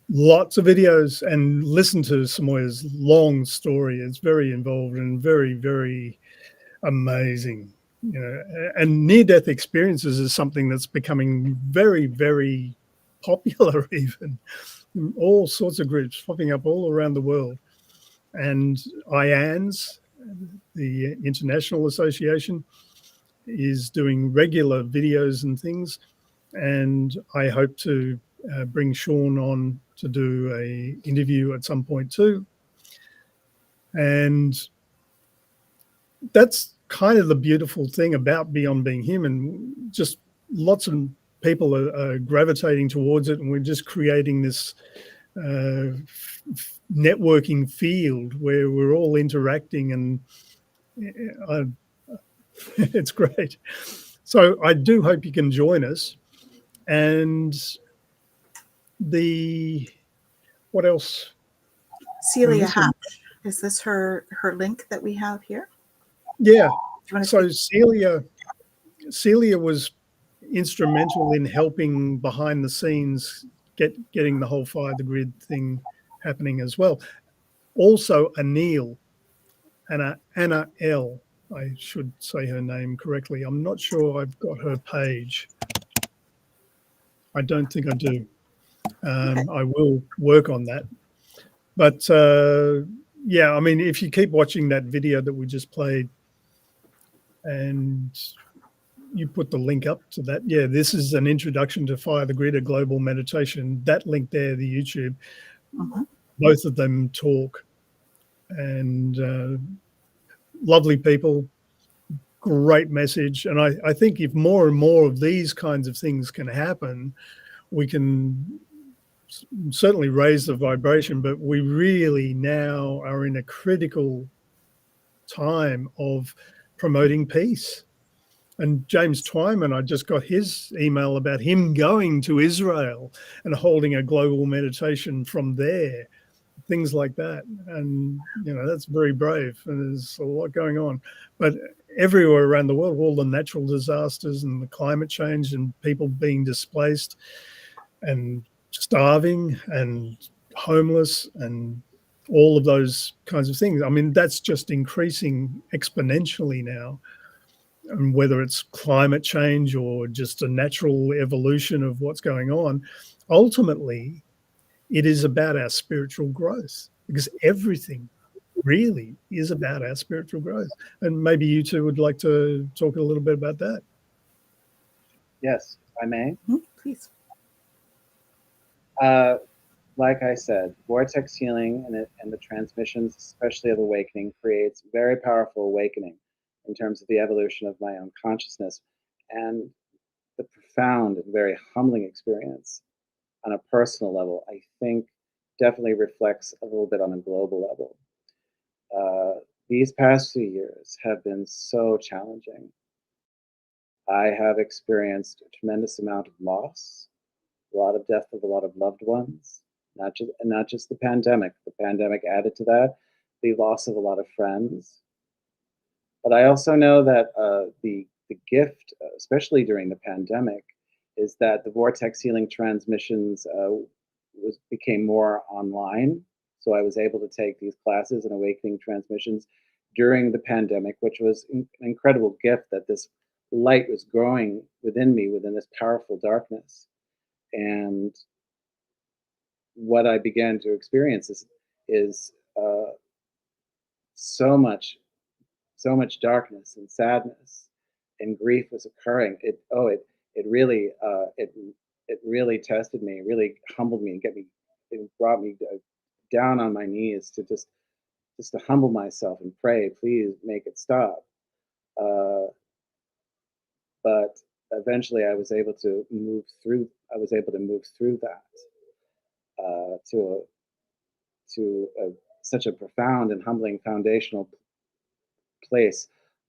lots of videos, and listen to Samoya's long story. It's very involved and very, very amazing. You know, and near-death experiences is something that's becoming very, very popular even. all sorts of groups popping up all around the world. And IANS, the International Association, is doing regular videos and things. And I hope to bring Sean on to do a interview at some point too. And that's kind of the beautiful thing about Beyond Being Human. Just lots of people are gravitating towards it, and we're just creating this networking field where we're all interacting, and it's great. So I do hope you can join us. And what else? Celia Hatch, is this her link that we have here? Yeah. So Celia was instrumental in helping behind the scenes getting the whole Fire the Grid thing happening as well. Also Anil, Anna L. I should say her name correctly. I'm not sure I've got her page. I don't think I do. I will work on that. But yeah, I mean, if you keep watching that video that we just played and you put the link up to that, yeah, this is an introduction to Fire the Grid, a global meditation. That link there, the YouTube, both of them talk, and lovely people, great message. And I think if more and more of these kinds of things can happen, we can certainly raise the vibration, but we really now are in a critical time of promoting peace. And James Twyman, I just got his email about him going to Israel and holding a global meditation from there, things like that. And, you know, that's very brave, and there's a lot going on. But everywhere around the world, all the natural disasters and the climate change and people being displaced and starving and homeless and all of those kinds of things. I mean, that's just increasing exponentially now. And whether it's climate change or just a natural evolution of what's going on, ultimately, it is about our spiritual growth, because everything really is about our spiritual growth. And maybe you two would like to talk a little bit about that. Yes, if I may. Please. Like I said, vortex healing and the transmissions, especially of awakening, creates very powerful awakening in terms of the evolution of my own consciousness, and the profound and very humbling experience on a personal level, I think definitely reflects a little bit on a global level. These past few years have been so challenging. I have experienced a tremendous amount of loss, a lot of death of a lot of loved ones, not just the pandemic. The pandemic added to that, the loss of a lot of friends. But I also know that the gift, especially during the pandemic, is that the vortex healing transmissions became more online. So I was able to take these classes and awakening transmissions during the pandemic, which was an incredible gift, that this light was growing within me, within this powerful darkness. And what I began to experience is so much darkness and sadness and grief was occurring. It really tested me, really humbled me, and it brought me down on my knees to just to humble myself and pray, please make it stop. But eventually, I was able to move through. That to such a profound and humbling foundational place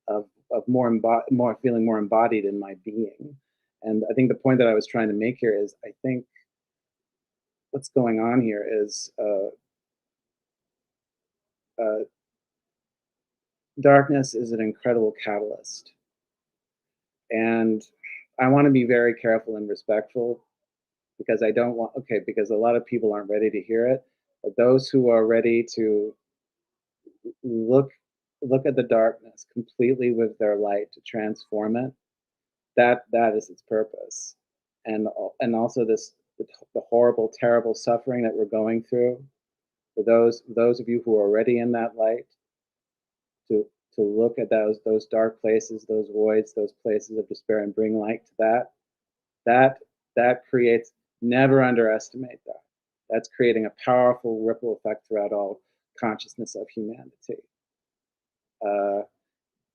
of feeling more embodied in my being. And I think the point that I was trying to make here is, I think what's going on here is darkness is an incredible catalyst. And I want to be very careful and respectful, because I don't want, because a lot of people aren't ready to hear it, but those who are ready to look at the darkness completely with their light to transform it, that is its purpose. And also this the horrible, terrible suffering that we're going through, for those of you who are already in that light, to look at those dark places, those voids, those places of despair, and bring light to that creates, never underestimate that. That's creating a powerful ripple effect throughout all consciousness of humanity.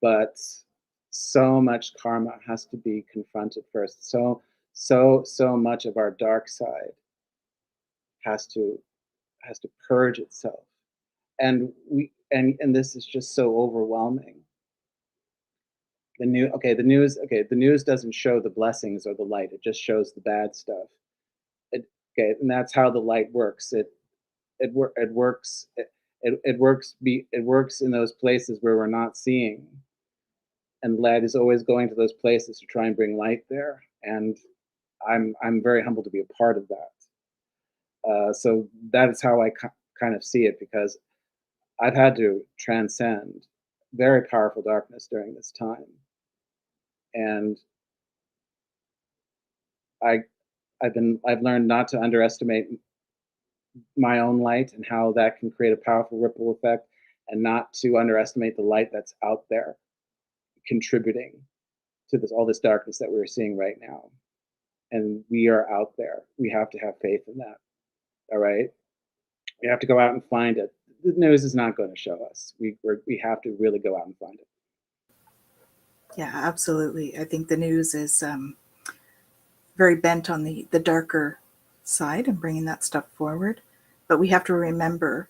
But so much karma has to be confronted first. So much of our dark side has to purge itself, and this is just so overwhelming. The news doesn't show the blessings or the light; it just shows the bad stuff. And that's how the light works. It works in those places where we're not seeing, and light is always going to those places to try and bring light there. And I'm very humbled to be a part of that. So that is how I kind of see it, because I've had to transcend very powerful darkness during this time, and I've learned not to underestimate my own light and how that can create a powerful ripple effect, and not to underestimate the light that's out there contributing to all this darkness that we're seeing right now. And we are out there. We have to have faith in that. All right? We have to go out and find it. The news is not going to show us. We have to really go out and find it. Yeah, absolutely. I think the news is very bent on the darker side and bringing that stuff forward. But we have to remember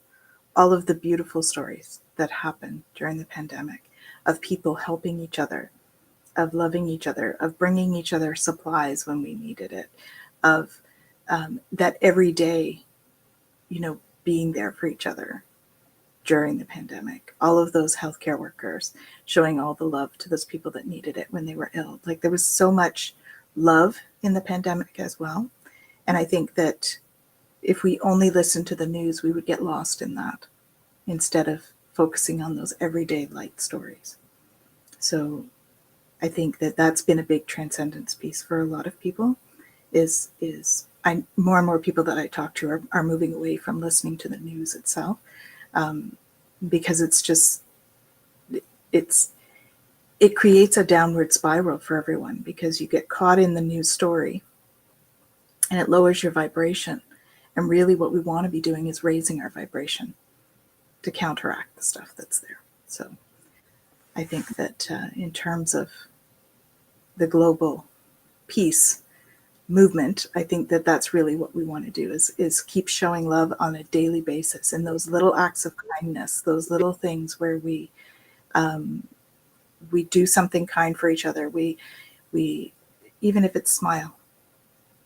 all of the beautiful stories that happened during the pandemic, of people helping each other, of loving each other, of bringing each other supplies when we needed it, of that every day, being there for each other during the pandemic. All of those healthcare workers showing all the love to those people that needed it when they were ill. Like, there was so much love in the pandemic as well. And I think that if we only listened to the news, we would get lost in that instead of focusing on those everyday light stories. So I think that that's been a big transcendence piece for a lot of people. More and more people that I talk to are moving away from listening to the news itself, because it creates a downward spiral for everyone, because you get caught in the news story and it lowers your vibration. And really what we want to be doing is raising our vibration to counteract the stuff that's there. So I think that in terms of the global peace movement, I think that that's really what we want to do, is keep showing love on a daily basis, and those little acts of kindness, those little things where we do something kind for each other. We even if it's smile,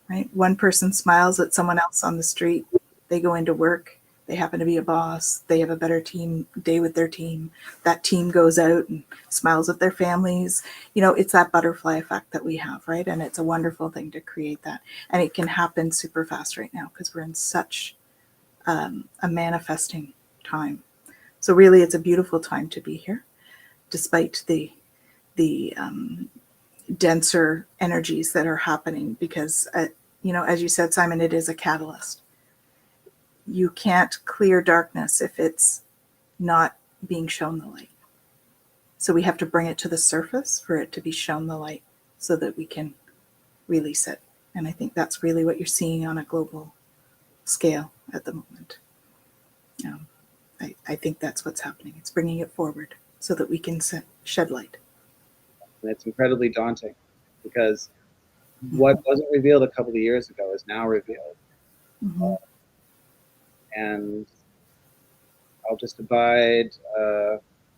right? One person smiles at someone else on the street, they go into work, they happen to be a boss, they have a better team day with their team. That team goes out and smiles at their families. It's that butterfly effect that we have, right? And it's a wonderful thing to create that. And it can happen super fast right now because we're in such a manifesting time. So really, it's a beautiful time to be here, despite the denser energies that are happening, because, as you said, Simon, it is a catalyst. You can't clear darkness if it's not being shown the light. So we have to bring it to the surface for it to be shown the light, so that we can release it. And I think that's really what you're seeing on a global scale at the moment. I think that's what's happening. It's bringing it forward so that we can shed light. And it's incredibly daunting, because what wasn't revealed a couple of years ago is now revealed. Mm-hmm. And I'll just abide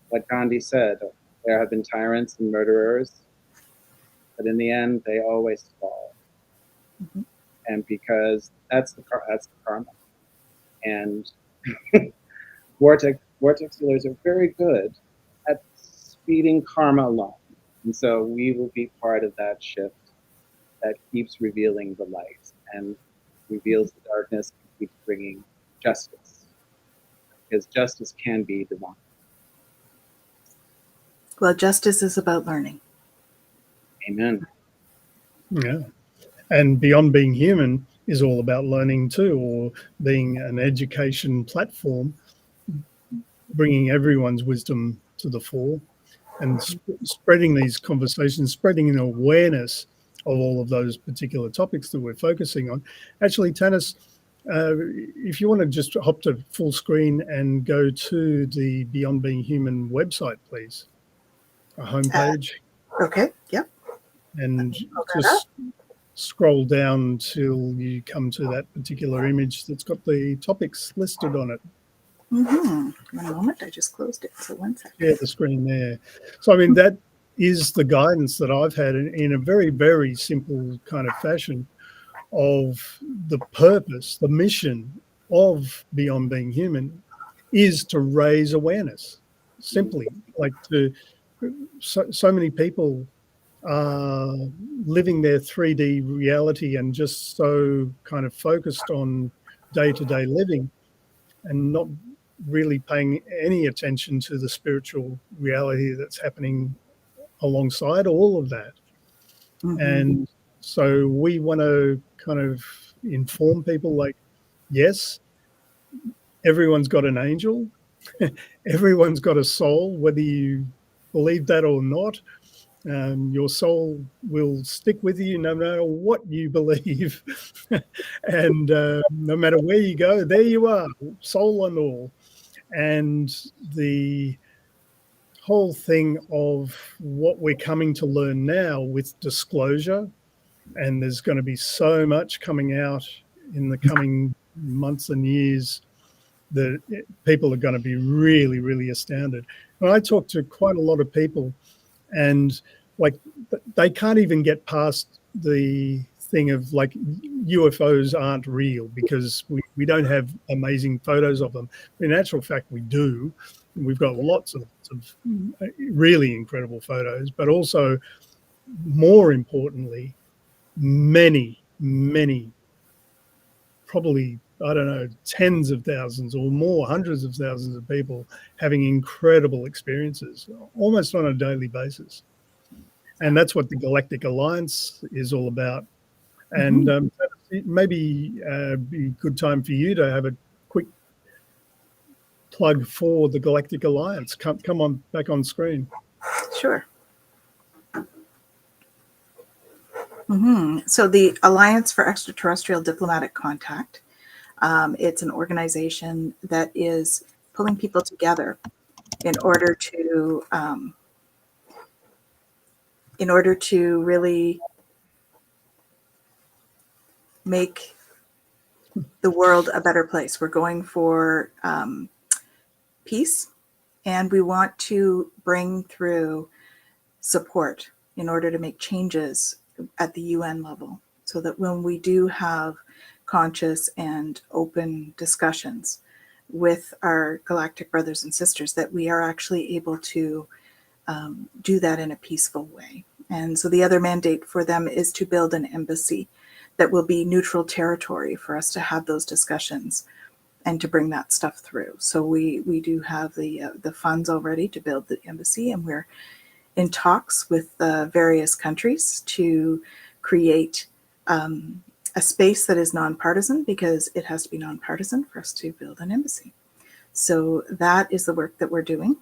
what Gandhi said. There have been tyrants and murderers, but in the end, they always fall. Mm-hmm. And because that's the karma. And vortex healers are very good at speeding karma along. And so we will be part of that shift that keeps revealing the light and reveals the darkness and keeps bringing justice. Because justice can be divine. Well, justice is about learning. Amen. Yeah. And beyond being human, is all about learning too, or being an education platform, bringing everyone's wisdom to the fore and spreading these conversations, spreading an awareness of all of those particular topics that we're focusing on. Actually, Tanis, if you want to just hop to full screen and go to the Beyond Being Human website, please, a homepage. Okay, yep. And just scroll down till you come to that particular image that's got the topics listed on it. One moment, I just closed it, so 1 second. Yeah, the screen there. So, I mean, that is the guidance that I've had in a very, very simple kind of fashion of the purpose, the mission of Beyond Being Human is to raise awareness, simply. Like so many people are living their 3D reality and just so kind of focused on day-to-day living and not really paying any attention to the spiritual reality that's happening alongside all of that. And so we want to kind of inform people, like, yes, everyone's got an angel, everyone's got a soul, whether you believe that or not. Your soul will stick with you no matter what you believe. And no matter where you go, there you are, soul and all. And the whole thing of what we're coming to learn now with disclosure, and there's going to be so much coming out in the coming months and years that people are going to be really, really astounded. And I talk to quite a lot of people, and like they can't even get past the thing of like UFOs aren't real because we don't have amazing photos of them. In actual fact, we do. We've got lots of really incredible photos, but also more importantly, many, probably, I don't know, tens of thousands or more, hundreds of thousands of people having incredible experiences almost on a daily basis. And that's what the Galactic Alliance is all about. And it maybe be a good time for you to have a quick plug for the Galactic Alliance. Come on, back on screen. Sure. So the Alliance for Extraterrestrial Diplomatic Contact, it's an organization that is pulling people together in order to really make the world a better place. We're going for peace, and we want to bring through support in order to make changes at the UN level, so that when we do have conscious and open discussions with our galactic brothers and sisters, that we are actually able to do that in a peaceful way. And so the other mandate for them is to build an embassy that will be neutral territory for us to have those discussions and to bring that stuff through. So we do have the funds already to build the embassy, and we're in talks with various countries to create a space that is nonpartisan, because it has to be nonpartisan for us to build an embassy. So that is the work that we're doing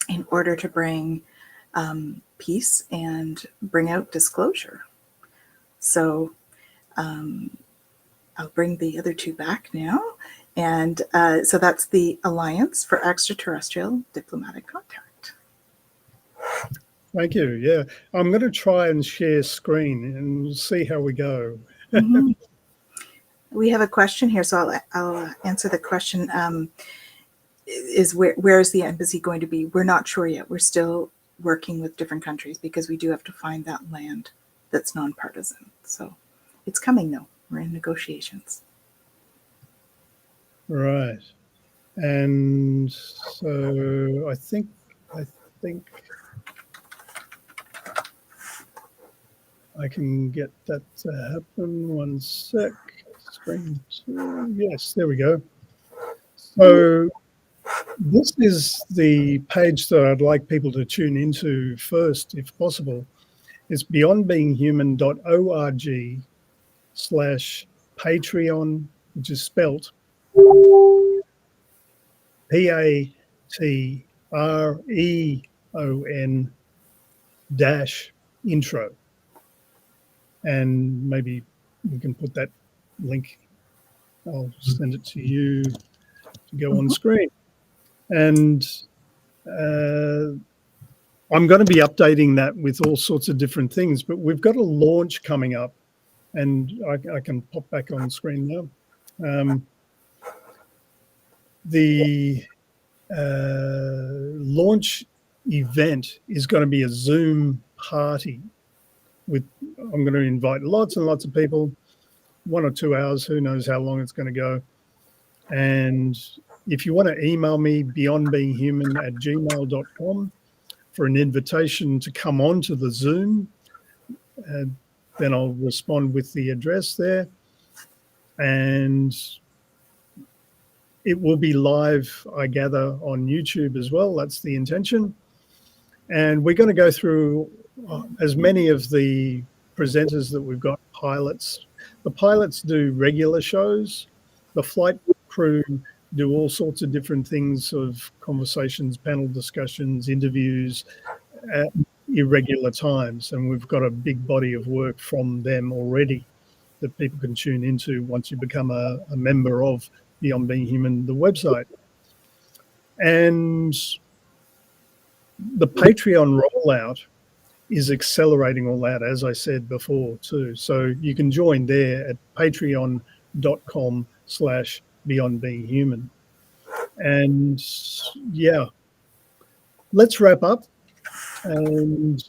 in order to bring peace and bring out disclosure. So I'll bring the other two back now. And so that's the Alliance for Extraterrestrial Diplomatic Contact. Thank you. Yeah, I'm going to try and share screen and we'll see how we go. We have a question here, so I'll answer the question. Is where is the embassy going to be? We're not sure yet. We're still working with different countries because we do have to find that land that's nonpartisan. So it's coming though. We're in negotiations. Right. And so I think I can get that to happen. 1 sec. Screen 2. Yes, there we go. So this is the page that I'd like people to tune into first, if possible. It's beyondbeinghuman.org/Alliance patreon, which is spelt Patreon -intro. And maybe we can put that link. I'll send it to you to go on screen. And I'm going to be updating that with all sorts of different things, but we've got a launch coming up, and I can pop back on screen now. The launch event is going to be a Zoom party I'm going to invite lots and lots of people, 1 or 2 hours, who knows how long it's going to go. And if you want to email me, beyondbeinghuman@gmail.com, for an invitation to come on to the Zoom, then I'll respond with the address there. And it will be live, I gather, on YouTube as well. That's the intention. And we're going to go through as many of the presenters that we've got, pilots. The pilots do regular shows. The flight crew do all sorts of different things, of conversations, panel discussions, interviews at irregular times. And we've got a big body of work from them already that people can tune into once you become a member of Beyond Being Human, the website. And the Patreon rollout is accelerating all that, as I said before, too. So you can join there at patreon.com/beyondbeinghuman. And yeah, let's wrap up. And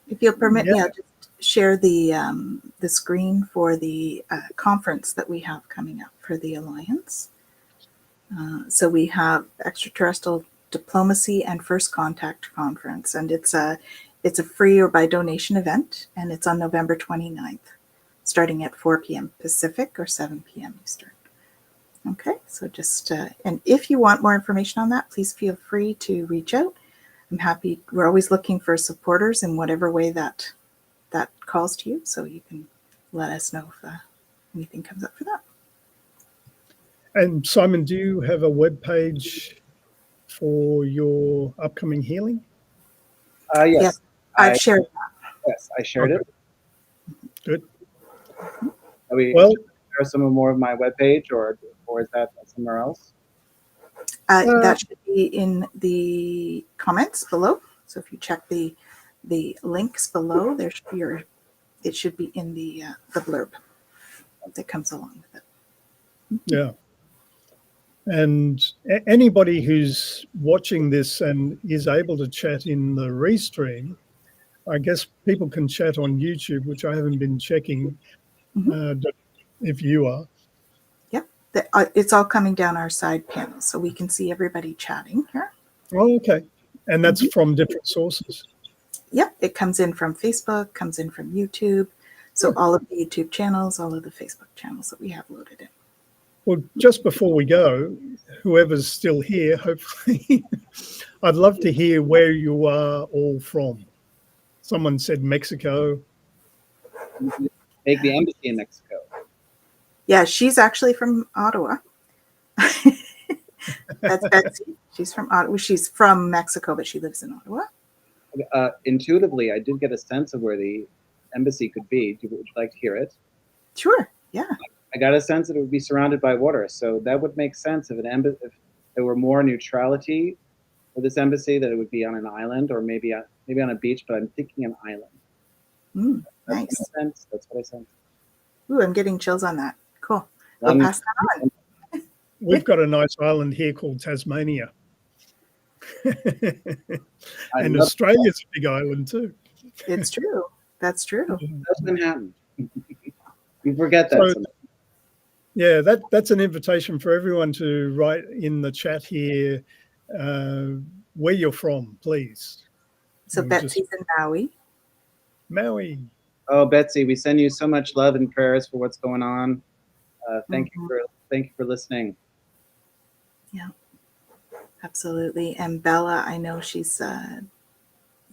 if you'll permit me, I'll just share the screen for the conference that we have coming up for the Alliance. So we have Extraterrestrial Diplomacy and First Contact Conference, and it's a free or by donation event, and it's on November 29th, starting at 4 p.m. Pacific or 7 p.m. Eastern. Okay, so just, and if you want more information on that, please feel free to reach out. I'm happy, we're always looking for supporters in whatever way that calls to you, so you can let us know if anything comes up for that. And Simon, do you have a web page for your upcoming healing? Yes. I've shared that. Yes, I shared it. Good. Well, share some more of my webpage, or is that somewhere else? That should be in the comments below. So if you check the links below, it should be in the blurb that comes along with it. Yeah. And anybody who's watching this and is able to chat in the restream, I guess people can chat on YouTube, which I haven't been checking. If you are. Yep. It's all coming down our side panel, so we can see everybody chatting here. Oh, okay. And that's from different sources. Yep. It comes in from Facebook, comes in from YouTube. So all of the YouTube channels, all of the Facebook channels that we have loaded in. Well, just before we go, whoever's still here, hopefully, I'd love to hear where you are all from. Someone said Mexico. Make the embassy in Mexico. Yeah, she's actually from Ottawa. That's Betsy. She's from Ottawa. She's from Mexico, but she lives in Ottawa. Intuitively, I did get a sense of where the embassy could be. Would you like to hear it? Sure. Yeah. I got a sense that it would be surrounded by water, so that would make sense if if there were more neutrality for this embassy, that it would be on an island, or maybe on a beach. But I'm thinking an island. Nice. That's what I sense. Ooh, I'm getting chills on that. Cool. I'll pass that on. We've got a nice island here called Tasmania. And Australia's a big island too. It's true. That's true. That's Manhattan. You forget that. So, yeah, that's an invitation for everyone to write in the chat here where you're from, please. So Betsy's in Maui. Maui. Oh, Betsy, we send you so much love and prayers for what's going on. Thank you for listening. Yeah, absolutely. And Bella, I know she's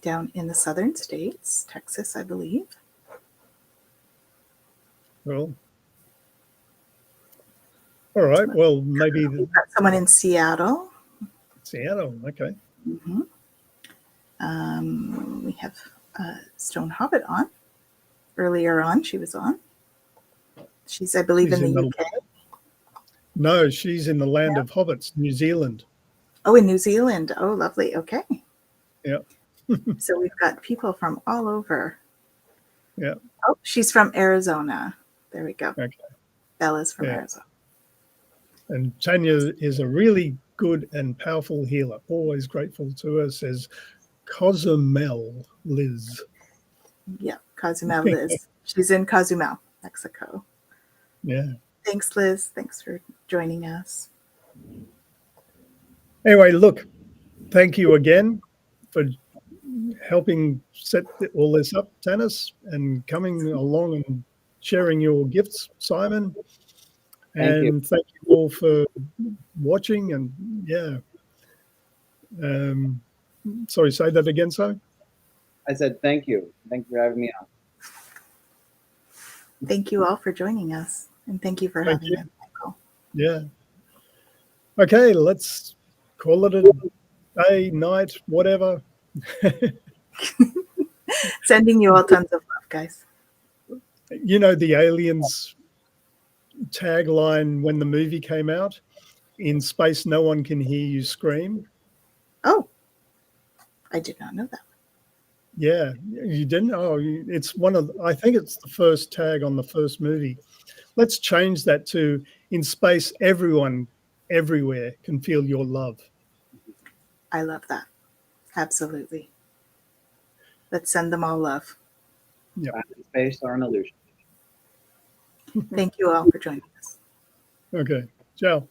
down in the southern states, Texas, I believe. Well, all right. Well, maybe We've got someone in Seattle. Seattle. Okay. Mm-hmm. We have Stone Hobbit on. Earlier on, she was on. She's, I believe, She's in the in UK. No, she's in the land of hobbits, New Zealand. Oh, in New Zealand. Oh, lovely. Okay. Yeah. So we've got people from all over. Yeah. Oh, she's from Arizona. There we go. Okay. Bella's from Yeah. Arizona. And Tanya is a really good and powerful healer. Always grateful to her, says Cozumel Liz. Yeah, Cozumel Liz. She's in Cozumel, Mexico. Yeah. Thanks, Liz. Thanks for joining us. Anyway, look, thank you again for helping set all this up, Tanis, and coming along and sharing your gifts, Simon. And thank you all for watching. And yeah. Sorry, say that again, Simon. I said thank you. Thank you for having me on. Thank you all for joining us. And thank you for having me, Michael. Yeah. Okay, let's call it a day, night, whatever. Sending you all tons of love, guys. You know the Aliens tagline when the movie came out? In space, no one can hear you scream. Oh, I did not know that. Yeah, you didn't? Oh, it's one of, I think it's the first tag on the first movie. Let's change that to, in space, everyone, everywhere can feel your love. I love that. Absolutely. Let's send them all love. Yeah. Space are an illusion. Thank you all for joining us. Okay. Ciao.